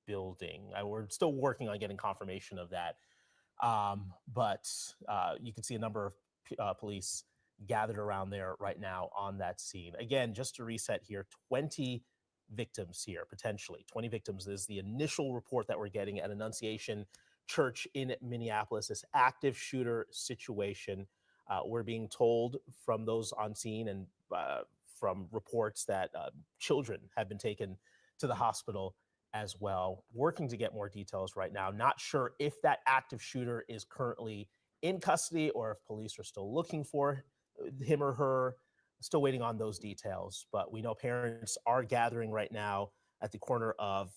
building. We're still working on getting confirmation of that. But you can see a number of police gathered around there right now on that scene. Again, just to reset here, 20 victims here, potentially. 20 victims is the initial report that we're getting at Annunciation Church in Minneapolis, this active shooter situation. We're being told from those on scene and from reports that children have been taken to the hospital as well. Working to get more details right now. Not sure if that active shooter is currently in custody or if police are still looking for him or her. Still waiting on those details, but we know parents are gathering right now at the corner of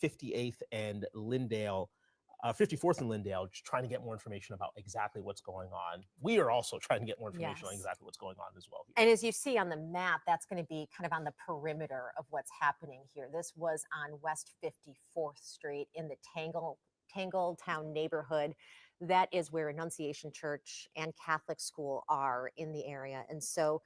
58th and Lyndale, 54th and Lyndale, just trying to get more information about exactly what's going on. We are also trying to get more information on exactly what's going on as well here. And as you see on the map, that's going to be kind of on the perimeter of what's happening here. This was on West 54th Street in the Tangletown neighborhood. That is where Annunciation Church and Catholic school are in the area. And so,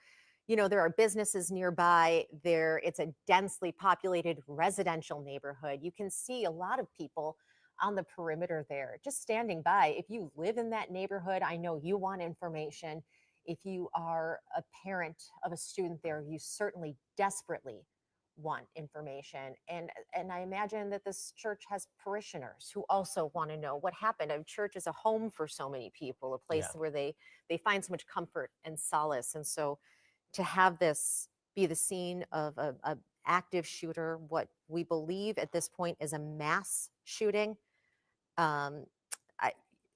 you know, there are businesses nearby there. It's a densely populated residential neighborhood. You can see a lot of people on the perimeter there, just standing by. If you live in that neighborhood, I know you want information. If you are a parent of a student there, you certainly desperately want information. And I imagine that this church has parishioners who also want to know what happened. A church is a home for so many people, a place where they find so much comfort and solace. And so to have this be the scene of a active shooter, what we believe at this point is a mass shooting.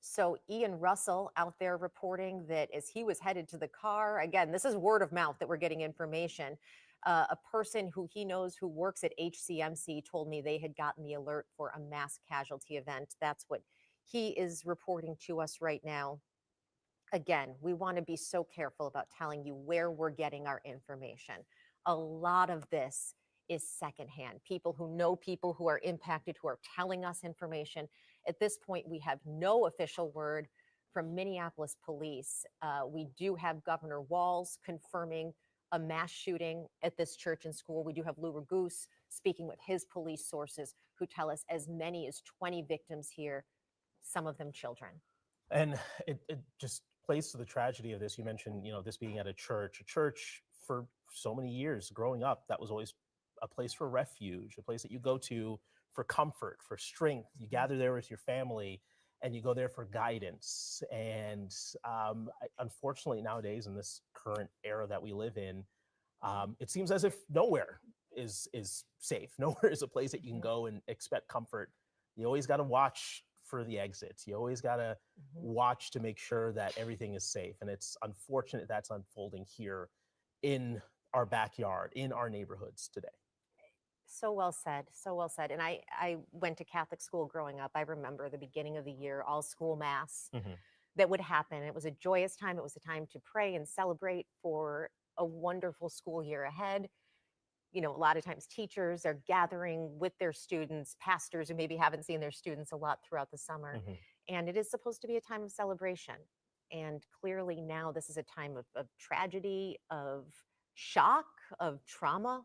So Ian Russell out there reporting that as he was headed to the car, again, this is word of mouth that we're getting information. A person who he knows who works at HCMC told me they had gotten the alert for a mass casualty event. That's what he is reporting to us right now. Again, we want to be so careful about telling you where we're getting our information. A lot of this is secondhand. People who know people who are impacted, who are telling us information. At this point, we have no official word from Minneapolis police. We do have Governor Walz confirming a mass shooting at this church and school. We do have Lou Ragoose speaking with his police sources who tell us as many as 20 victims here, some of them children. And it just plays to the tragedy of this. You mentioned, you know, this being at a church for so many years growing up, that was always a place for refuge, a place that you go to for comfort, for strength. You gather there with your family and you go there for guidance. And unfortunately, nowadays, in this current era that we live in, it seems as if nowhere is safe. Nowhere is a place that you can go and expect comfort. You always got to watch for the exits. You always got to watch to make sure that everything is safe. And it's unfortunate that's unfolding here in our backyard, in our neighborhoods today. So well said. So well said. And I went to Catholic school growing up. I remember the beginning of the year, all school mass that would happen. It was a joyous time. It was a time to pray and celebrate for a wonderful school year ahead. You know, a lot of times teachers are gathering with their students, pastors who maybe haven't seen their students a lot throughout the summer. And it is supposed to be a time of celebration. And clearly now this is a time of tragedy, of shock, of trauma.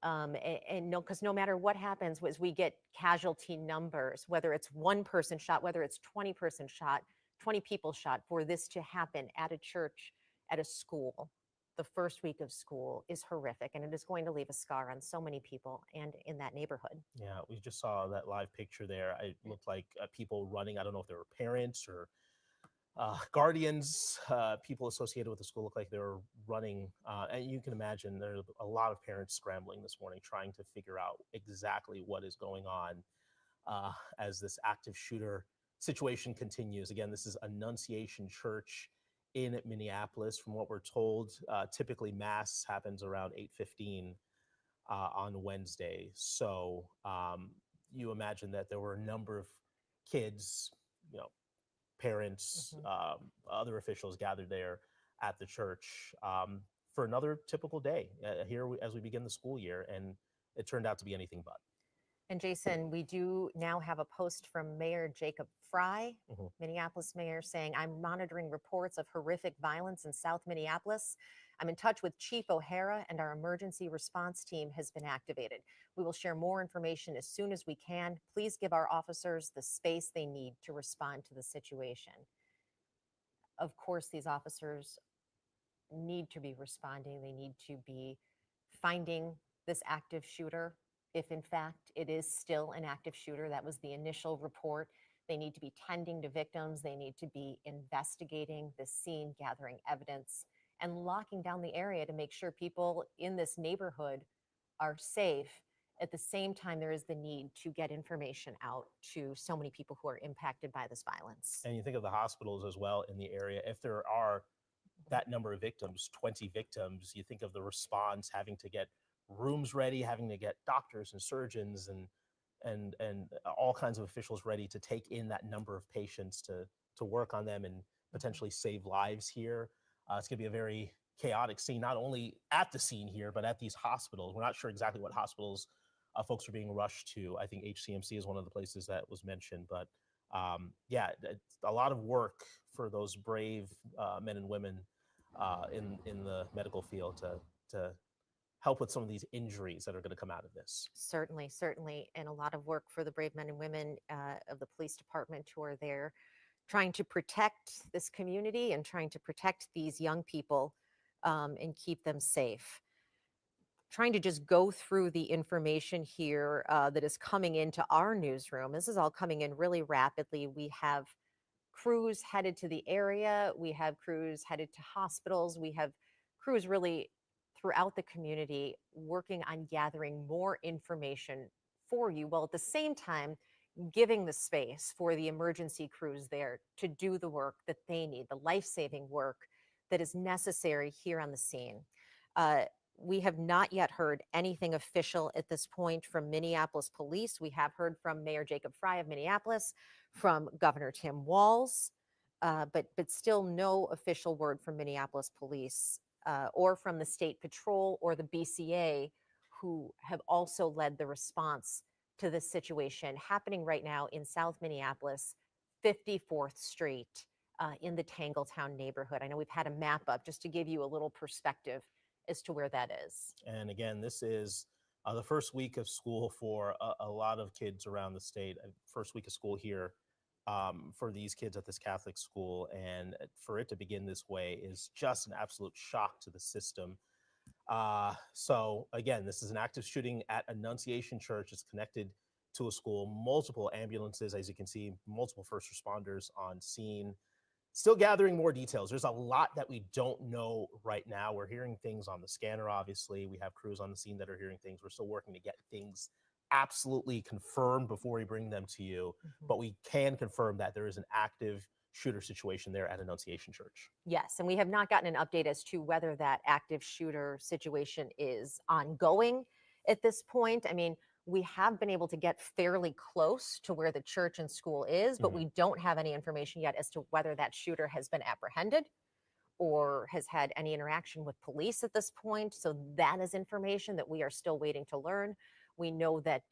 And no, because no matter what happens, as we get casualty numbers, whether it's one person shot, whether it's 20 people shot, for this to happen at a church, at a school, the first week of school is horrific, and it is going to leave a scar on so many people and in that neighborhood. Yeah, we just saw that live picture there. It looked like people running. I don't know if they were parents or guardians, people associated with the school looked like they were running. And you can imagine there's a lot of parents scrambling this morning, trying to figure out exactly what is going on as this active shooter situation continues. Again, this is Annunciation Church in Minneapolis. From what we're told, typically mass happens around 8:15 on Wednesday. So you imagine that there were a number of kids, you know, parents, other officials gathered there at the church for another typical day here as we begin the school year. And it turned out to be anything but. And Jason, we do now have a post from Mayor Jacob Fry, Minneapolis mayor, saying, "I'm monitoring reports of horrific violence in South Minneapolis. I'm in touch with Chief O'Hara, and our emergency response team has been activated. We will share more information as soon as we can. Please give our officers the space they need to respond to the situation. Of course, these officers need to be responding. They need to be finding this active shooter. If in fact it is still an active shooter, that was the initial report. They need to be tending to victims. They need to be investigating the scene, gathering evidence, and locking down the area to make sure people in this neighborhood are safe. At the same time, there is the need to get information out to so many people who are impacted by this violence. And you think of the hospitals as well in the area. If there are that number of victims, 20 victims, you think of the response, having to get rooms ready, having to get doctors and surgeons and all kinds of officials ready to take in that number of patients to work on them and potentially save lives here. It's going to be a very chaotic scene, not only at the scene here, but at these hospitals. We're not sure exactly what hospitals folks are being rushed to. I think HCMC is one of the places that was mentioned, but yeah, it's a lot of work for those brave men and women in the medical field to help with some of these injuries that are going to come out of this. Certainly, certainly, and a lot of work for the brave men and women of the police department who are there trying to protect this community and trying to protect these young people and keep them safe. Trying to just go through the information here that is coming into our newsroom. This is all coming in really rapidly. We have crews headed to the area. We have crews headed to hospitals. We have crews really throughout the community working on gathering more information for you, while at the same time giving the space for the emergency crews there to do the work that they need, the life-saving work that is necessary here on the scene. We have not yet heard anything official at this point from Minneapolis police. We have heard from Mayor Jacob Frey of Minneapolis, from Governor Tim Walz, but still no official word from Minneapolis police or from the State Patrol or the BCA, who have also led the response to this situation happening right now in South Minneapolis, 54th Street in the Tangletown neighborhood. I know we've had a map up just to give you a little perspective as to where that is. And again, this is the first week of school for a lot of kids around the state. First week of school here for these kids at this Catholic school. And for it to begin this way is just an absolute shock to the system. So again, this is an active shooting at Annunciation Church. It's connected to a school, multiple ambulances, as you can see, multiple first responders on scene. Still gathering more details. There's a lot that we don't know right now. We're hearing things on the scanner, obviously. We have crews on the scene that are hearing things. We're still working to get things absolutely confirmed before we bring them to you. But we can confirm that there is an active shooter situation there at Annunciation Church. Yes, and we have not gotten an update as to whether that active shooter situation is ongoing at this point. I mean, we have been able to get fairly close to where the church and school is, but we don't have any information yet as to whether that shooter has been apprehended or has had any interaction with police at this point. So that is information that we are still waiting to learn. We know that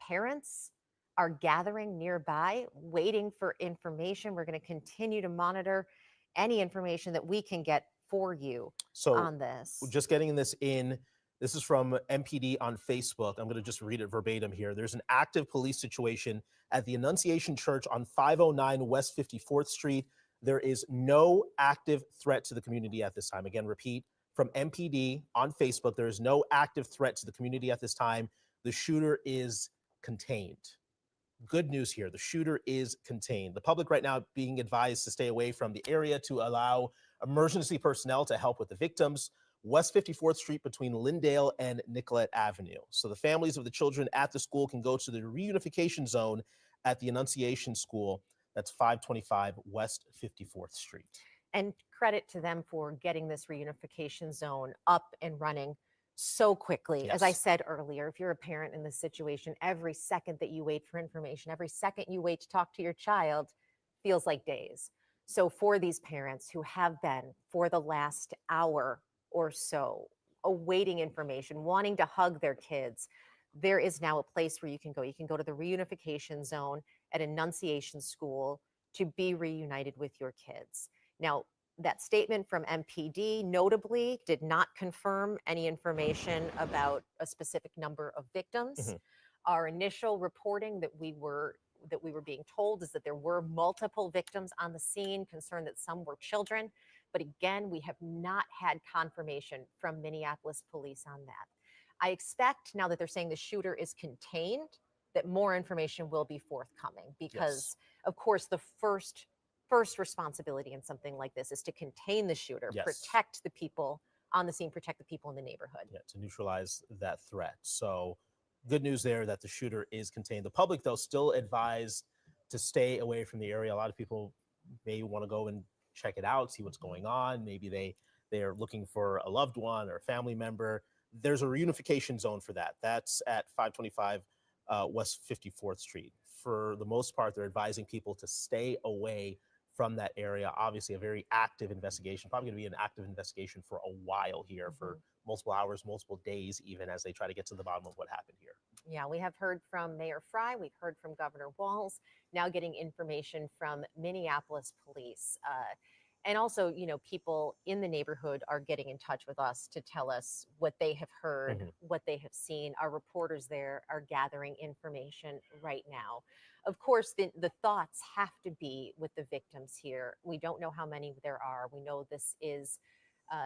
parents are gathering nearby, waiting for information. We're going to continue to monitor any information that we can get for you on this. Just getting this in. This is from MPD on Facebook. I'm going to just read it verbatim here. There's an active police situation at the Annunciation Church on 509 West 54th Street. There is no active threat to the community at this time. Again, repeat, from MPD on Facebook, there is no active threat to the community at this time. The shooter is contained. Good news here. The shooter is contained. The public right now being advised to stay away from the area to allow emergency personnel to help with the victims. West 54th Street between Lyndale and Nicollet Avenue. So the families of the children at the school can go to the reunification zone at the Annunciation School. That's 525 West 54th Street. And credit to them for getting this reunification zone up and running so quickly. Yes. As I said earlier, if you're a parent in this situation, every second that you wait for information, every second you wait to talk to your child feels like days. So for these parents who have been for the last hour or so awaiting information, wanting to hug their kids, there is now a place where you can go. You can go to the reunification zone at Annunciation School to be reunited with your kids. Now, that statement from MPD notably did not confirm any information about a specific number of victims. Mhm. Our initial reporting that we were being told is that there were multiple victims on the scene, concerned that some were children. But again, we have not had confirmation from Minneapolis police on that. I expect now that they're saying the shooter is contained, that more information will be forthcoming because, Yes. of course, the first responsibility in something like this is to contain the shooter, Yes. protect the people on the scene, protect the people in the neighborhood. Yeah, to neutralize that threat. So good news there that the shooter is contained. The public, though, still advised to stay away from the area. A lot of people may want to go and check it out, see what's going on. Maybe they're looking for a loved one or a family member. There's a reunification zone for that. That's at 525 West 54th Street. For the most part, they're advising people to stay away from that area. Obviously, a very active investigation, probably going to be an active investigation for a while here, for multiple hours, multiple days, even as they try to get to the bottom of what happened here. Yeah, we have heard from Mayor Fry, we've heard from Governor Walz, now getting information from Minneapolis police. And also, people in the neighborhood are getting in touch with us to tell us what they have heard, what they have seen. Our reporters there are gathering information right now. Of course, the thoughts have to be with the victims here. We don't know how many there are. We know this is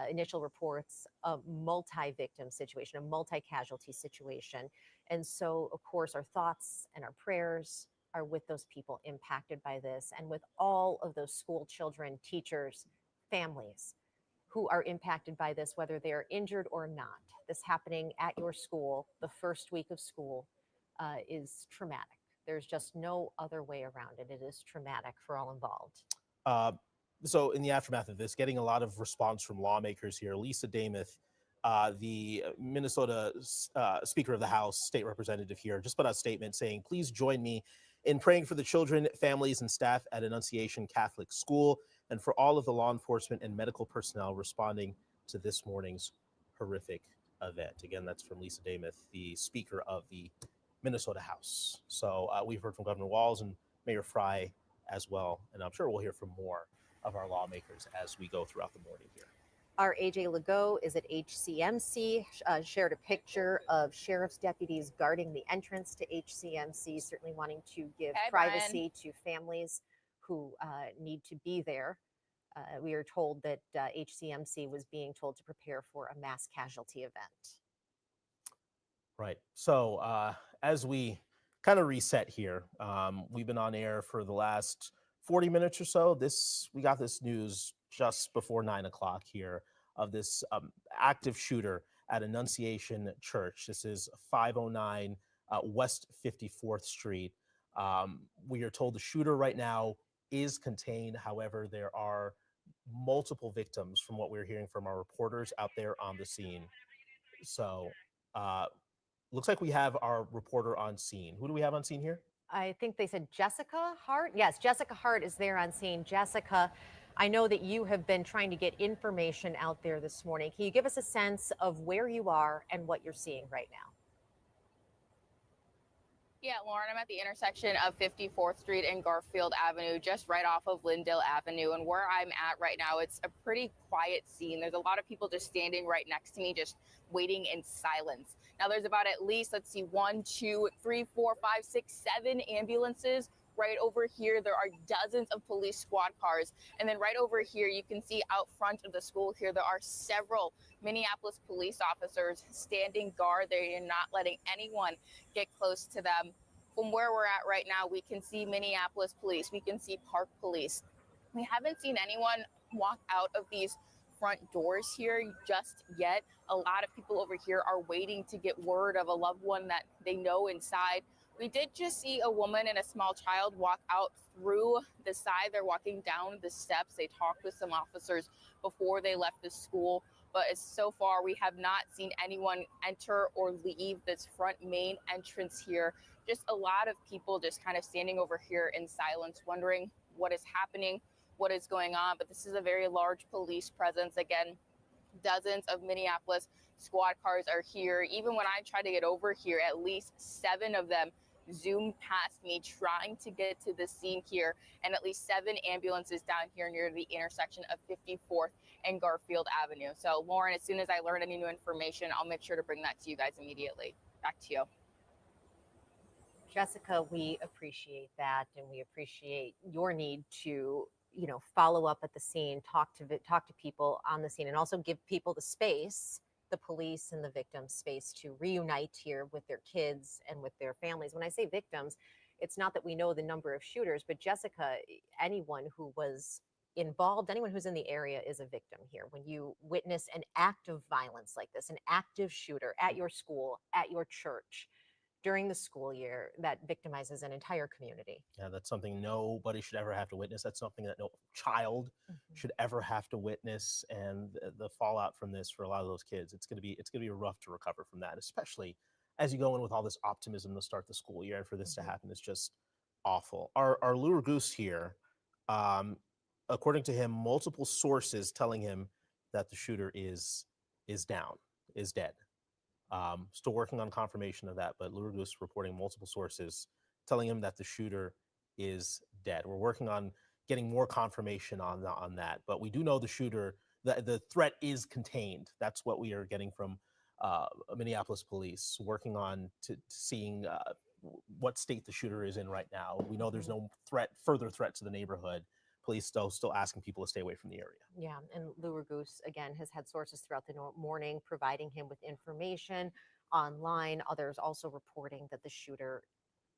initial reports, a multi-victim situation, a multi-casualty situation. And so, of course, our thoughts and our prayers are with those people impacted by this and with all of those school children, teachers, families who are impacted by this, whether they are injured or not. This happening at your school, the first week of school, is traumatic. There's just no other way around it. It is traumatic for all involved. So in the aftermath of this, getting a lot of response from lawmakers here. Lisa Damath, the Minnesota Speaker of the House, state representative here, just put out a statement saying, please join me in praying for the children, families, and staff at Annunciation Catholic School and for all of the law enforcement and medical personnel responding to this morning's horrific event. Again, that's from Lisa Damath, the Speaker of the Minnesota House. So we've heard from Governor Walz and Mayor Fry as well, and I'm sure we'll hear from more of our lawmakers as we go throughout the morning here. Our AJ Legault is at HCMC, shared a picture of sheriff's deputies guarding the entrance to HCMC, certainly wanting to give privacy to families who need to be there. We are told that HCMC was being told to prepare for a mass casualty event. Right. So as we kind of reset here, we've been on air for the last 40 minutes or so. We got this news just before 9 o'clock here of this active shooter at Annunciation Church. This is 509 West 54th Street. We are told the shooter right now is contained. However, there are multiple victims from what we're hearing from our reporters out there on the scene. So looks like we have our reporter on scene. Who do we have on scene here? I think they said Jessica Hart. Yes, Jessica Hart is there on scene. Jessica, I know that you have been trying to get information out there this morning. Can you give us a sense of where you are and what you're seeing right now? Yeah, Lauren, I'm at the intersection of 54th Street and Garfield Avenue, just right off of Lyndale Avenue. And where I'm at right now, it's a pretty quiet scene. There's a lot of people just standing right next to me, just waiting in silence. Now, there's about at least, 1, 2, 3, 4, 5, 6, 7 ambulances. Right over here, there are dozens of police squad cars. And then right over here, you can see out front of the school here, there are several Minneapolis police officers standing guard. They are not letting anyone get close to them. From where we're at right now, we can see Minneapolis police. We can see Park police. We haven't seen anyone walk out of these front doors here just yet. A lot of people over here are waiting to get word of a loved one that they know inside. We did just see a woman and a small child walk out through the side. They're walking down the steps. They talked with some officers before they left the school. But so far, we have not seen anyone enter or leave this front main entrance here. Just a lot of people just kind of standing over here in silence, wondering what is happening, what is going on. But this is a very large police presence. Again, dozens of Minneapolis squad cars are here. Even when I try to get over here, at least 7 of them zoom past me trying to get to the scene here, and at least 7 ambulances down here near the intersection of 54th and Garfield Avenue. So Lauren, as soon as I learn any new information, I'll make sure to bring that to you guys immediately. Back to you. Jessica, we appreciate that, and we appreciate your need to, follow up at the scene, talk to people on the scene, and also give people the space, the police and the victims space to reunite here with their kids and with their families. When I say victims, it's not that we know the number of shooters, but Jessica, anyone who was involved, anyone who's in the area is a victim here. When you witness an act of violence like this, an active shooter at your school, at your church, during the school year, that victimizes an entire community. Yeah, that's something nobody should ever have to witness. That's something that no child should ever have to witness. And the fallout from this for a lot of those kids, it's gonna be rough to recover from that, especially as you go in with all this optimism to start the school year. And for this to happen is just awful. Our lure goose here, according to him, multiple sources telling him that the shooter is dead. Still working on confirmation of that, but Lure Goose reporting multiple sources telling him that the shooter is dead. We're working on getting more confirmation on that, but we do know the shooter, the threat is contained. That's what we are getting from Minneapolis police, working on seeing what state the shooter is in right now. We know there's no further threat to the neighborhood. Police still asking people to stay away from the area. Yeah, and Lure Goose, again, has had sources throughout the morning providing him with information online. Others also reporting that the shooter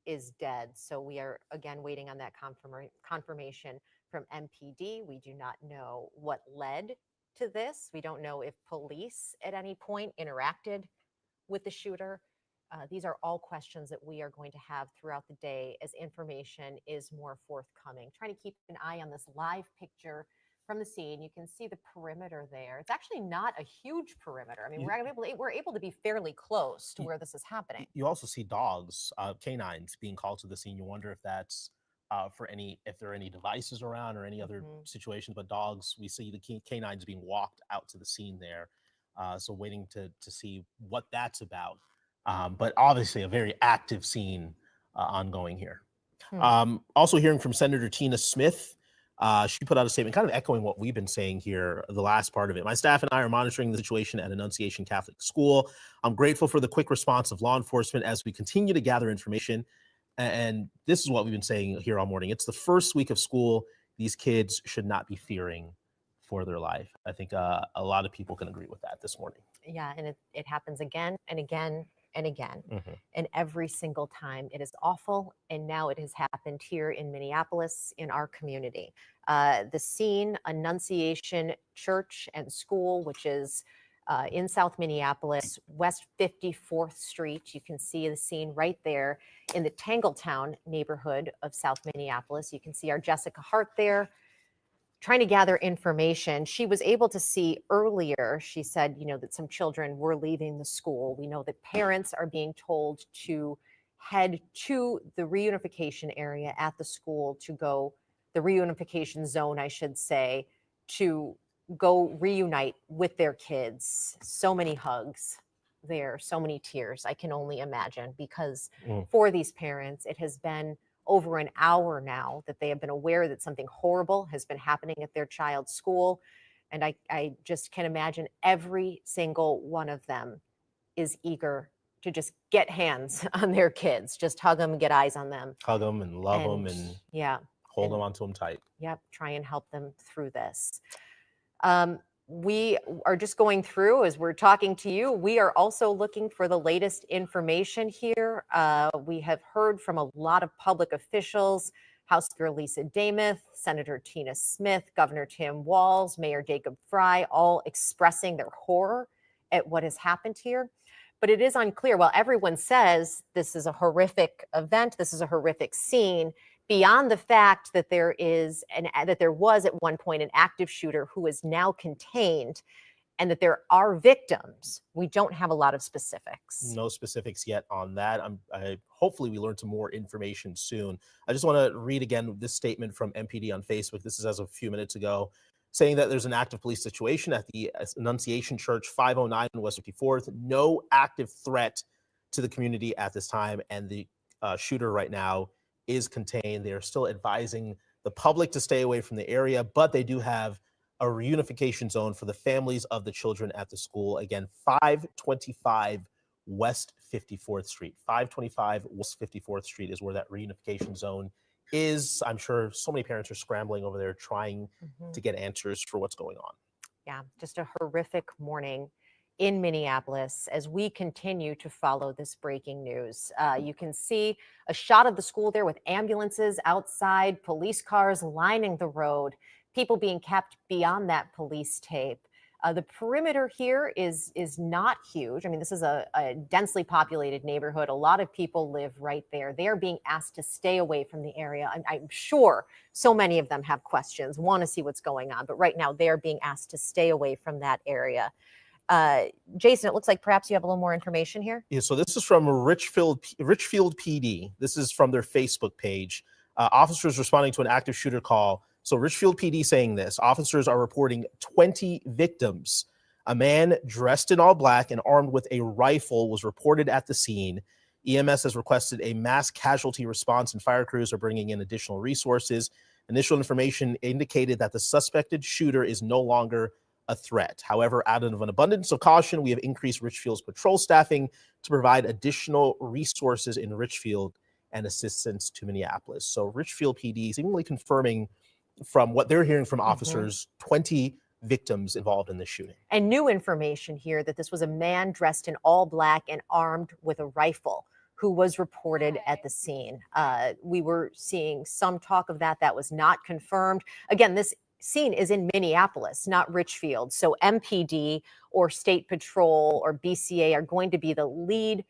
is dead. So we are, again, waiting on that confirmation from MPD. We do not know what led to this. We don't know if police at any point interacted with the shooter. These are all questions that we are going to have throughout the day as information is more forthcoming. Trying to keep an eye on this live picture from the scene. You can see the perimeter there. It's actually not a huge perimeter. I mean, we're able to be fairly close to where this is happening. You also see dogs, canines being called to the scene. You wonder if that's if there are any devices around or any other situations, but dogs, we see the canines being walked out to the scene there. So waiting to see what that's about. But obviously a very active scene ongoing here. Also hearing from Senator Tina Smith. She put out a statement kind of echoing what we've been saying here, the last part of it. My staff and I are monitoring the situation at Annunciation Catholic School. I'm grateful for the quick response of law enforcement as we continue to gather information. And this is what we've been saying here all morning. It's the first week of school. These kids should not be fearing for their life. I think a lot of people can agree with that this morning. Yeah, and it happens again and again and again. And every single time it is awful. And now it has happened here in Minneapolis, in our community. The scene, Annunciation Church and School, which is in South Minneapolis, West 54th Street. You can see the scene right there in the Tangletown neighborhood of South Minneapolis. You can see our Jessica Hart there, trying to gather information. She was able to see earlier, she said, that some children were leaving the school. We know that parents are being told to head to the reunification area at the school the reunification zone, I should say, to go reunite with their kids. So many hugs there, so many tears, I can only imagine, because for these parents, it has been over an hour now that they have been aware that something horrible has been happening at their child's school. And I just can imagine every single one of them is eager to just get hands on their kids, just hug them, get eyes on them. Hug them and love them and hold them onto them tight. Yep, try and help them through this. We are just going through as we're talking to you. We are also looking for the latest information here. We have heard from a lot of public officials, House Speaker Lisa Damuth, Senator Tina Smith, Governor Tim Walz, Mayor Jacob Fry, all expressing their horror at what has happened here. But it is unclear. While everyone says this is a horrific event, this is a horrific scene, beyond the fact that there was at one point an active shooter who is now contained and that there are victims, we don't have a lot of specifics. No specifics yet on that. Hopefully we learn some more information soon. I just want to read again this statement from MPD on Facebook. This is as of a few minutes ago, saying that there's an active police situation at the Annunciation Church, 509 West 54th. No active threat to the community at this time. And the shooter right now is contained. They are still advising the public to stay away from the area, but they do have a reunification zone for the families of the children at the school. Again, 525 West 54th Street. 525 West 54th Street is where that reunification zone is. I'm sure so many parents are scrambling over there trying to get answers for what's going on. Yeah, just a horrific morning in Minneapolis as we continue to follow this breaking news. You can see a shot of the school there with ambulances outside, police cars lining the road, people being kept beyond that police tape. The perimeter here is not huge. I mean, this is a densely populated neighborhood. A lot of people live right there. They are being asked to stay away from the area. I'm sure so many of them have questions, want to see what's going on. But right now, they are being asked to stay away from that area. Jason, it looks like perhaps you have a little more information here. Yeah, so this is from Richfield PD. This is from their Facebook page. Officers responding to an active shooter call. So Richfield PD saying this: officers are reporting 20 victims. A man dressed in all black and armed with a rifle was reported at the scene. EMS has requested a mass casualty response, and fire crews are bringing in additional resources. Initial information indicated that the suspected shooter is no longer a threat. However, out of an abundance of caution, we have increased Richfield's patrol staffing to provide additional resources in Richfield and assistance to Minneapolis. So Richfield PD seemingly confirming from what they're hearing from officers, 20 victims involved in this shooting. And new information here that this was a man dressed in all black and armed with a rifle who was reported at the scene. We were seeing some talk of that. That was not confirmed. Again, this scene is in Minneapolis, not Richfield. So MPD or State Patrol or BCA are going to be the lead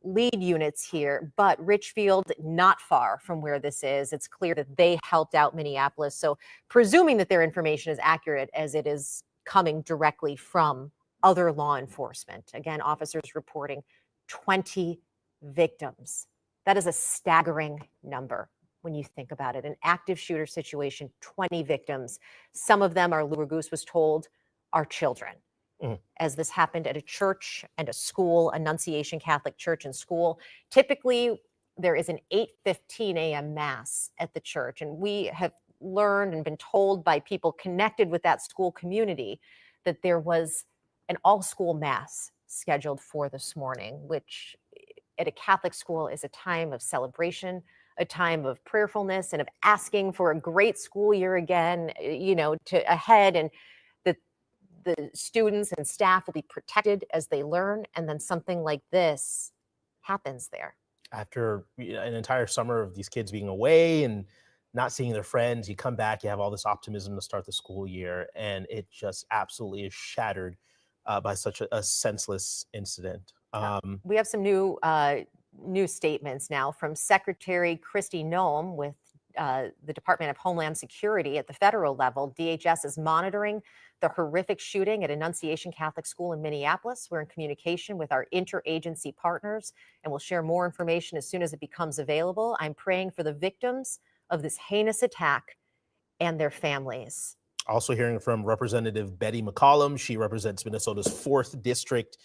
units here, but Richfield not far from where this is. It's clear that they helped out Minneapolis. So presuming that their information is accurate as it is coming directly from other law enforcement. Again, officers reporting 20 victims. That is a staggering number when you think about it. An active shooter situation, 20 victims. Some of them, our Lou Goose was told, are children. As this happened at a church and a school, Annunciation Catholic Church and School. Typically, there is an 8:15 a.m. mass at the church. And we have learned and been told by people connected with that school community that there was an all-school mass scheduled for this morning, which at a Catholic school is a time of celebration, a time of prayerfulness, and of asking for a great school year again, to ahead, and the students and staff will be protected as they learn. And then something like this happens there. After an entire summer of these kids being away and not seeing their friends, you come back, you have all this optimism to start the school year, and it just absolutely is shattered by such a senseless incident. We have some new statements now from Secretary Kristi Noem with the Department of Homeland Security at the federal level. DHS is monitoring the horrific shooting at Annunciation Catholic School in Minneapolis. We're in communication with our interagency partners, and we'll share more information as soon as it becomes available. I'm praying for the victims of this heinous attack and their families. Also hearing from Representative Betty McCollum. She represents Minnesota's 4th District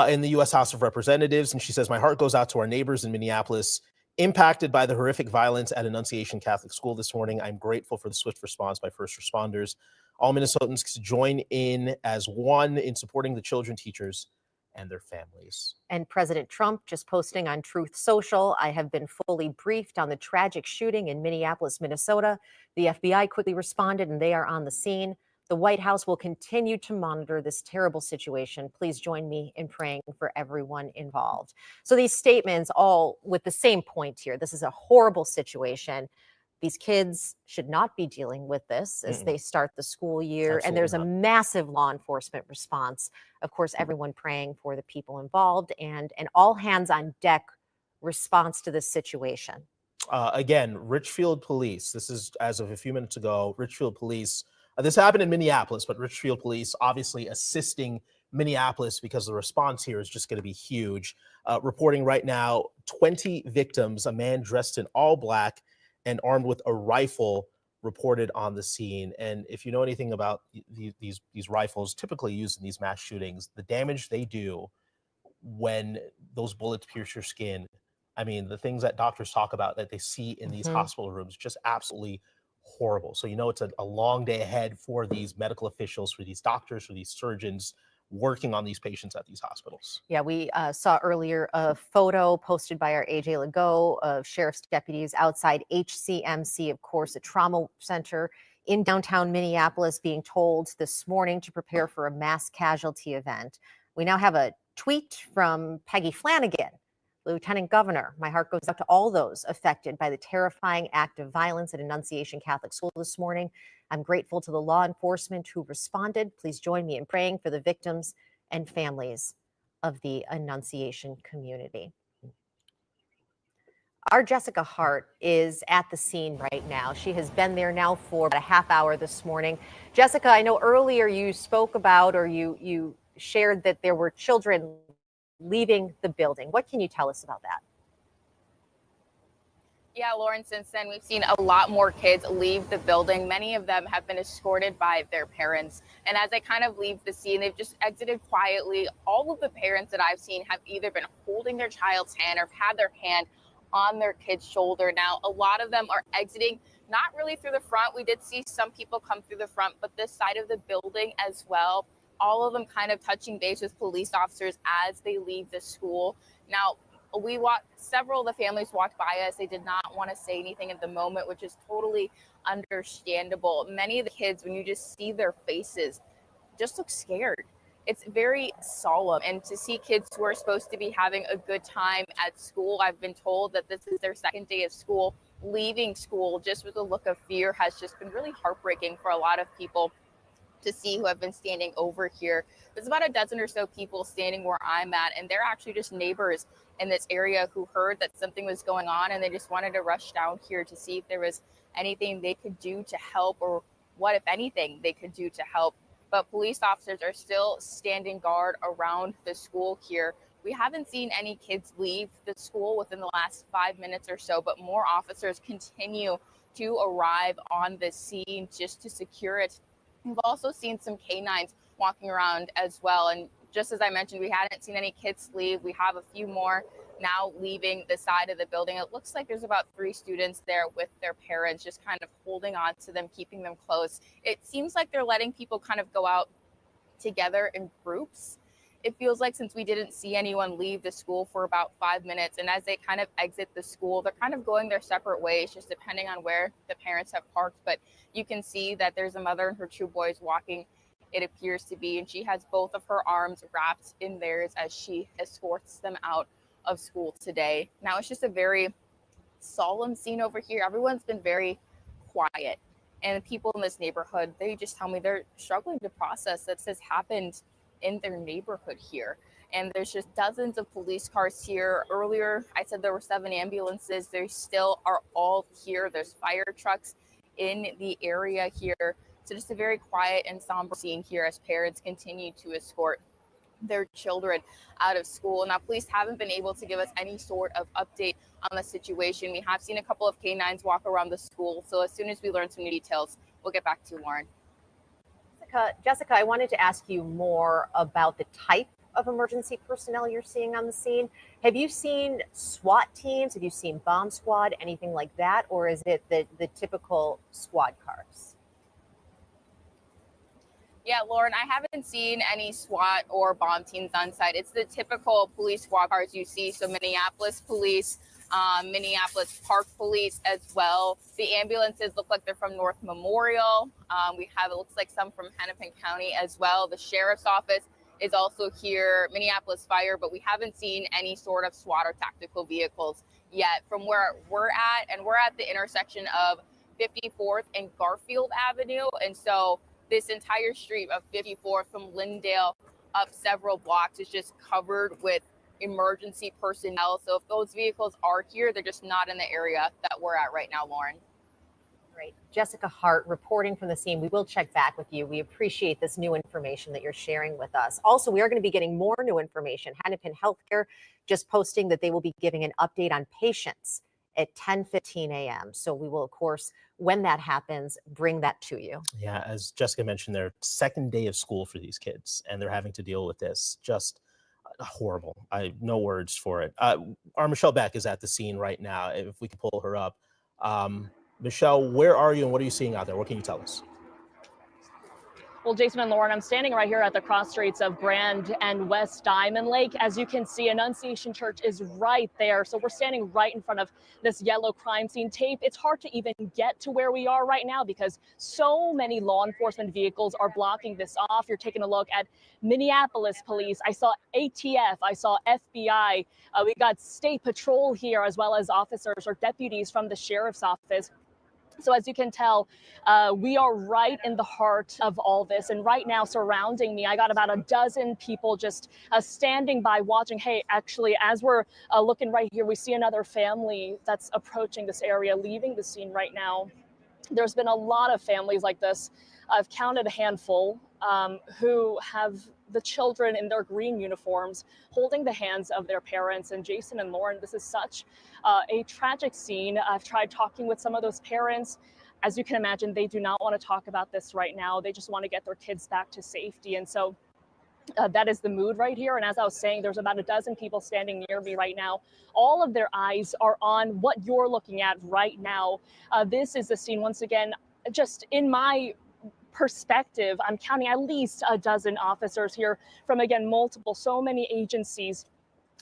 in the U.S. House of Representatives, and she says, my heart goes out to our neighbors in Minneapolis impacted by the horrific violence at Annunciation Catholic School this morning. I'm grateful for the swift response by first responders. All Minnesotans join in as one in supporting the children, teachers, and their families. And President Trump just posting on Truth Social, I have been fully briefed on the tragic shooting in Minneapolis, Minnesota. The FBI quickly responded and they are on the scene. The White House will continue to monitor this terrible situation. Please join me in praying for everyone involved. So these statements all with the same point here. This is a horrible situation. These kids should not be dealing with this as they start the school year. Absolutely and there's not. a massive law enforcement response. Of course, everyone praying for the people involved and an all hands on deck response to this situation. Again, Richfield Police. This is as of a few minutes ago. Richfield Police. This happened in Minneapolis, but Richfield Police obviously assisting Minneapolis because the response here is just going to be huge. Reporting right now, 20 victims, a man dressed in all black and armed with a rifle reported on the scene. And if you know anything about these rifles typically used in these mass shootings, the damage they do when those bullets pierce your skin, I mean, the things that doctors talk about that they see in these Mhm. hospital rooms, just absolutely horrible. So, it's a long day ahead for these medical officials, for these doctors, for these surgeons working on these patients at these hospitals. Yeah, we saw earlier a photo posted by our AJ Legault of sheriff's deputies outside HCMC, of course, a trauma center in downtown Minneapolis, being told this morning to prepare for a mass casualty event. We now have a tweet from Peggy Flanagan, Lieutenant Governor. My heart goes out to all those affected by the terrifying act of violence at Annunciation Catholic School this morning. I'm grateful to the law enforcement who responded. Please join me in praying for the victims and families of the Annunciation community. Our Jessica Hart is at the scene right now. She has been there now for about a half hour this morning. Jessica, I know earlier you spoke about, or you shared that there were children leaving the building. What can you tell us about that? Yeah, Lauren, since then, we've seen a lot more kids leave the building. Many of them have been escorted by their parents. And as they kind of leave the scene, they've just exited quietly. All of the parents that I've seen have either been holding their child's hand or have had their hand on their kid's shoulder. Now, a lot of them are exiting, not really through the front. We did see some people come through the front, but this side of the building as well. All of them kind of touching base with police officers as they leave the school. Now, several of the families walked by us. They did not want to say anything at the moment, which is totally understandable. Many of the kids, when you just see their faces, just look scared. It's very solemn. And to see kids who are supposed to be having a good time at school, I've been told that this is their second day of school, leaving school just with a look of fear has just been really heartbreaking for a lot of people to see who have been standing over here. There's about a dozen or so people standing where I'm at, and they're actually just neighbors in this area who heard that something was going on, and they just wanted to rush down here to see if there was anything they could do to help, or what, if anything, they could do to help. But police officers are still standing guard around the school here. We haven't seen any kids leave the school within the last 5 minutes or so, but more officers continue to arrive on the scene just to secure it. We've also seen some canines walking around as well. And just as I mentioned, we hadn't seen any kids leave. We have a few more now leaving the side of the building. It looks like there's about 3 students there with their parents, just kind of holding on to them, keeping them close. It seems like they're letting people kind of go out together in groups. It feels like, since we didn't see anyone leave the school for about 5 minutes, and as they kind of exit the school, they're kind of going their separate ways, just depending on where the parents have parked. But you can see that there's a mother and her 2 boys walking, it appears to be, and she has both of her arms wrapped in theirs as she escorts them out of school today. Now, it's just a very solemn scene over here. Everyone's been very quiet, and the people in this neighborhood, they just tell me they're struggling to process that this has happened in their neighborhood here. And there's just dozens of police cars here. Earlier, I said there were 7 ambulances. They still are all here. There's fire trucks in the area here. So just a very quiet and somber scene here as parents continue to escort their children out of school. Now, police haven't been able to give us any sort of update on the situation. We have seen a couple of canines walk around the school. So as soon as we learn some new details, we'll get back to you, Lauren. Jessica, I wanted to ask you more about the type of emergency personnel you're seeing on the scene. Have you seen SWAT teams? Have you seen bomb squad, anything like that? Or is it the typical squad cars? Yeah, Lauren, I haven't seen any SWAT or bomb teams on site. It's the typical police squad cars you see. So Minneapolis police, Minneapolis Park Police as well. The ambulances look like they're from North Memorial. It looks like some from Hennepin County as well. The sheriff's office is also here, Minneapolis Fire, but we haven't seen any sort of SWAT or tactical vehicles yet. From where we're at the intersection of 54th and Garfield Avenue. And so this entire street of 54th from Lindale up several blocks is just covered with emergency personnel. So if those vehicles are here, they're just not in the area that we're at right now, Lauren. Great. Jessica Hart reporting from the scene. We will check back with you. We appreciate this new information that you're sharing with us. Also, we are going to be getting more new information. Hennepin Healthcare just posting that they will be giving an update on patients at 10:15 a.m. So we will, of course, when that happens, bring that to you. Yeah, as Jessica mentioned, their second day of school for these kids, and they're having to deal with this. Just Horrible. No words for it. Our Michelle Beck is at the scene right now. If we could pull her up. Michelle, where are you and what are you seeing out there? What can you tell us? Well, Jason and Lauren, I'm standing right here at the cross streets of Grand and West Diamond Lake. As you can see, Annunciation Church is right there. So we're standing right in front of this yellow crime scene tape. It's hard to even get to where we are right now because so many law enforcement vehicles are blocking this off. You're taking a look at Minneapolis police. I saw ATF. I saw FBI. We got state patrol here, as well as officers or deputies from the sheriff's office. So as you can tell, we are right in the heart of all this. And right now surrounding me, I got about a dozen people just standing by watching. Hey, actually, as we're looking right here, we see another family that's approaching this area, leaving the scene right now. There's been a lot of families like this. I've counted a handful who have the children in their green uniforms holding the hands of their parents. And Jason and Lauren, this is such a tragic scene. I've tried talking with some of those parents. As you can imagine, they do not want to talk about this right now. They just want to get their kids back to safety. And so that is the mood right here. And as I was saying, there's about a dozen people standing near me right now. All of their eyes are on what you're looking at right now. This is the scene, once again, just in my perspective, I'm counting at least a dozen officers here from, again, so many agencies.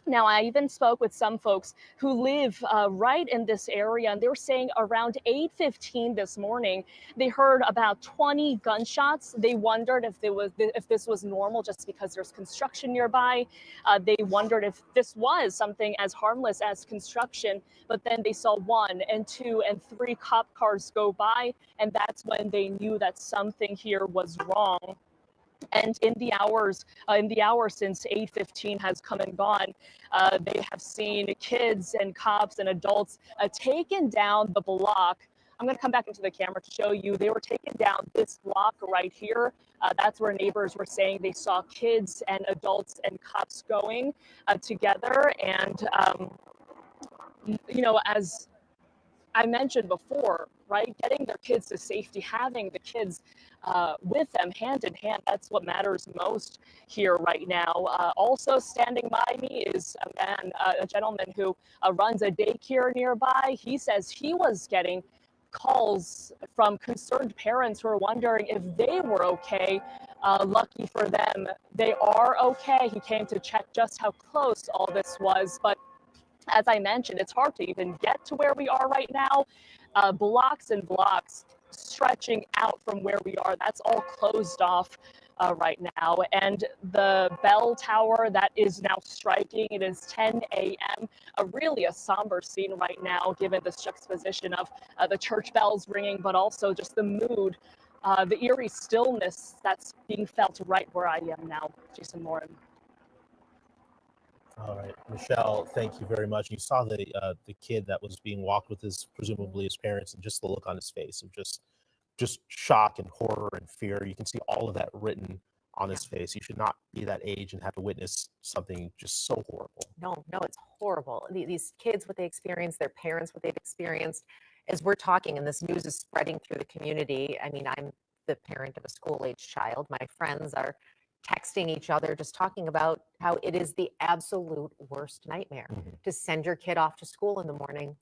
Now, I even spoke with some folks who live right in this area, and they were saying around 8:15 this morning, they heard about 20 gunshots. They wondered if this was normal just because there's construction nearby. They wondered if this was something as harmless as construction, but then they saw 1 and 2 and 3 cop cars go by, and that's when they knew that something here was wrong. And in the hours since 8:15 has come and gone, they have seen kids and cops and adults taken down the block. I'm going to come back into the camera to show you. They were taken down this block right here. That's where neighbors were saying they saw kids and adults and cops going together. And, as I mentioned before, right, getting their kids to safety, having the kids with them hand in hand, that's what matters most here right now. Also standing by me is a gentleman who runs a daycare nearby. He says he was getting calls from concerned parents who are wondering if they were okay. Lucky for them, they are okay. He came to check just how close all this was, but as I mentioned, it's hard to even get to where we are right now. Blocks and blocks stretching out from where we are. That's all closed off right now. And the bell tower that is now striking, it is 10 a.m. Really a somber scene right now, given this juxtaposition of the church bells ringing, but also just the mood, the eerie stillness that's being felt right where I am now. Jason Lauren. All right, Michelle, thank you very much. You saw the kid that was being walked with presumably his parents, and just the look on his face of just shock and horror and fear. You can see all of that written on his face. You should not be that age and have to witness something just so horrible. No, it's horrible. These kids, what they experienced, their parents, what they've experienced. As we're talking and this news is spreading through the community, I mean, I'm the parent of a school-age child. My friends are texting each other, just talking about how it is the absolute worst nightmare to send your kid off to school in the morning,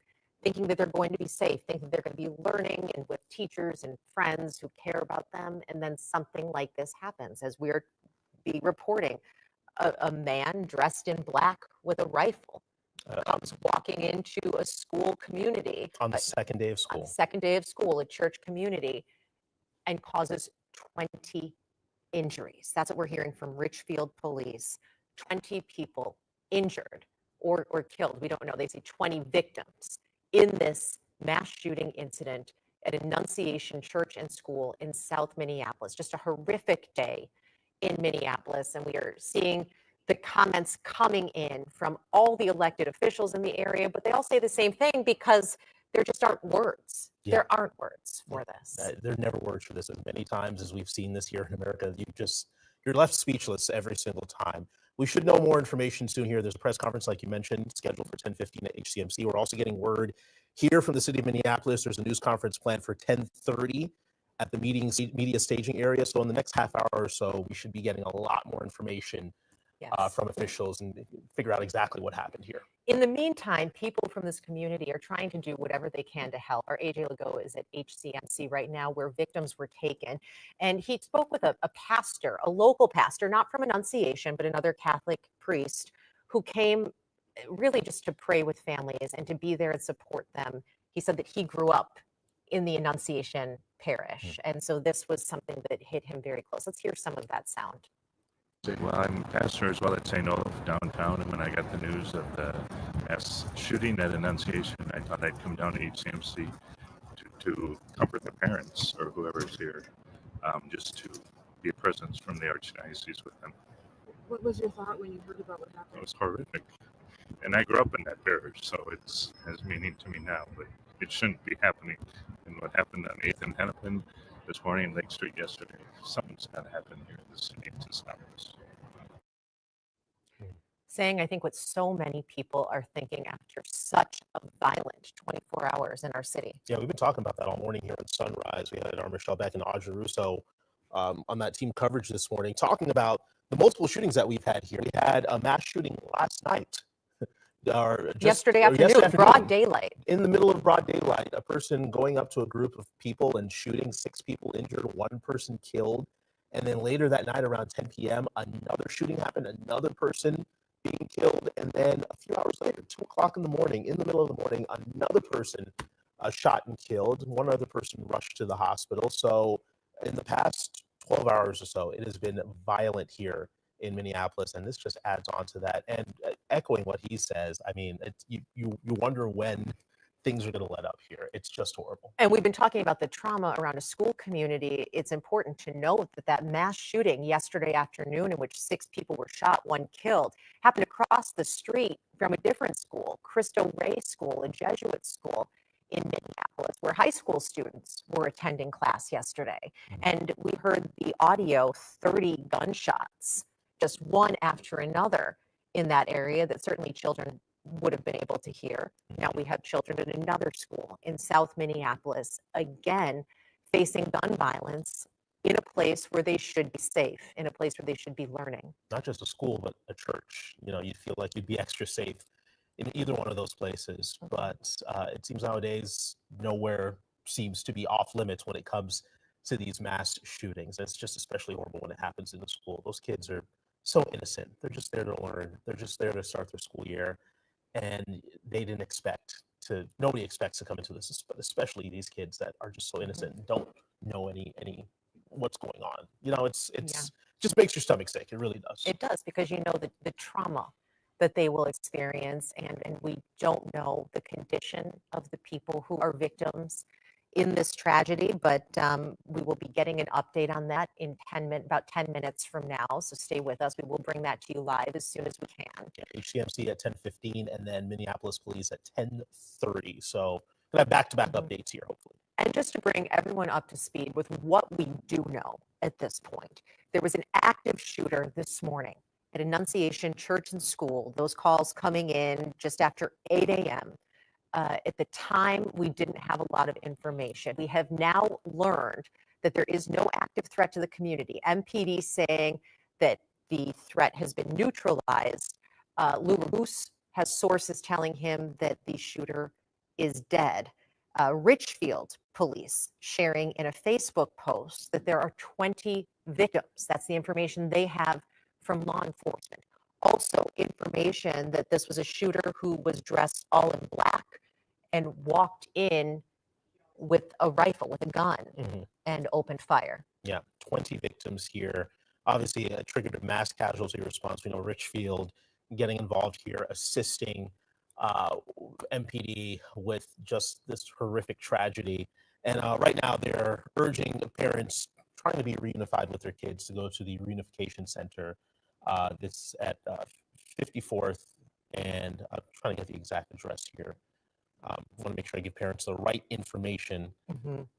thinking that they're going to be safe, thinking they're going to be learning and with teachers and friends who care about them. And then something like this happens, as we're reporting. A man dressed in black with a rifle comes walking into a school community. On the second day of school. On the second day of school, a church community, and causes 20 injuries. That's what we're hearing from Richfield police. 20 people injured or killed. We don't know. They say 20 victims in this mass shooting incident at Annunciation Church and School in South Minneapolis. Just a horrific day in Minneapolis. And we are seeing the comments coming in from all the elected officials in the area, but they all say the same thing because there just aren't words. Yeah. There aren't words for this. There are never words for this. And many times, as we've seen this here in America, you're left speechless every single time. We should know more information soon here. There's a press conference, like you mentioned, scheduled for 10:15 at HCMC. We're also getting word here from the city of Minneapolis. There's a news conference planned for 10:30 at the media staging area. So in the next half hour or so, we should be getting a lot more information Yes. from officials and figure out exactly what happened here. In the meantime, people from this community are trying to do whatever they can to help. Our AJ Legault is at HCMC right now where victims were taken. And he spoke with a pastor, a local pastor, not from Annunciation, but another Catholic priest who came really just to pray with families and to be there and support them. He said that he grew up in the Annunciation parish. And so this was something that hit him very close. Let's hear some of that sound. Well, I'm a pastor as well at St. Olaf downtown, and when I got the news of the mass shooting at Annunciation, I thought I'd come down to HCMC to comfort the parents or whoever's here, just to be a presence from the Archdiocese with them. What was your thought when you heard about what happened? It was horrific. And I grew up in that parish, so it has meaning to me now, but it shouldn't be happening. And what happened on 8th and Hennepin this morning, Lake Street yesterday, something's got to happen here in the city to stop this. Saying, I think, what so many people are thinking after such a violent 24 hours in our city. Yeah, we've been talking about that all morning here on Sunrise. We had our Michelle Beck and Audrey Russo on that team coverage this morning, talking about the multiple shootings that we've had here. We had a mass shooting last night. Yesterday afternoon, broad daylight. In the middle of broad daylight, a person going up to a group of people and shooting, 6 people injured, 1 person killed. And then later that night around 10 p.m., another shooting happened, another person being killed. And then a few hours later, 2 o'clock in the morning, in the middle of the morning, another person shot and killed. 1 other person rushed to the hospital. So in the past 12 hours or so, it has been violent here in Minneapolis, and this just adds on to that. And echoing what he says, I mean, you wonder when things are going to let up here. It's just horrible. And we've been talking about the trauma around a school community. It's important to note that mass shooting yesterday afternoon, in which 6 people were shot, 1 killed, happened across the street from a different school, Cristo Rey School, a Jesuit school in Minneapolis, where high school students were attending class yesterday. And we heard the audio, 30 gunshots, just one after another in that area that certainly children would have been able to hear. Now we have children at another school in South Minneapolis, again, facing gun violence in a place where they should be safe, in a place where they should be learning. Not just a school, but a church. You know, you'd feel like you'd be extra safe in either one of those places. But it seems nowadays nowhere seems to be off limits when it comes to these mass shootings. It's just especially horrible when it happens in the school. Those kids are so innocent. They're just there to learn. They're just there to start their school year. And they didn't expect to, nobody expects to come into this, but especially these kids that are just so innocent and don't know any what's going on. You know, it's just makes your stomach sick. It really does. It does, because you know the trauma that they will experience, and we don't know the condition of the people who are victims in this tragedy, but we will be getting an update on that in about 10 minutes from now. So stay with us. We will bring that to you live as soon as we can. Yeah, HCMC at 10:15 and then Minneapolis Police at 10:30. So we'll have back-to-back updates here, hopefully. And just to bring everyone up to speed with what we do know at this point, there was an active shooter this morning at Annunciation Church and School. Those calls coming in just after 8 a.m. At the time, we didn't have a lot of information. We have now learned that there is no active threat to the community. MPD saying that the threat has been neutralized. Lou Rabus has sources telling him that the shooter is dead. Richfield police sharing in a Facebook post that there are 20 victims. That's the information they have from law enforcement. Also, information that this was a shooter who was dressed all in black and walked in with a rifle, with a gun, and opened fire. Yeah, 20 victims here. Obviously, it triggered a mass casualty response. We know Richfield getting involved here, assisting MPD with just this horrific tragedy. And right now, they're urging parents trying to be reunified with their kids to go to the Reunification Center. This at 54th, and I'm trying to get the exact address here. I want to make sure I give parents the right information.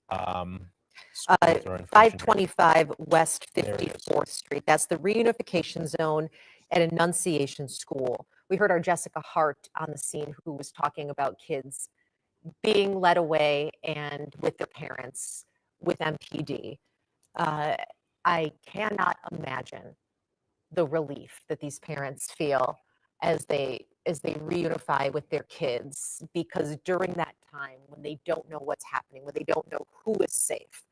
525 West 54th Street. That's the reunification zone at Annunciation School. We heard our Jessica Hart on the scene, who was talking about kids being led away and with their parents with MPD. I cannot imagine the relief that these parents feel as they reunify with their kids, because during that time when they don't know what's happening, when they don't know who is safe,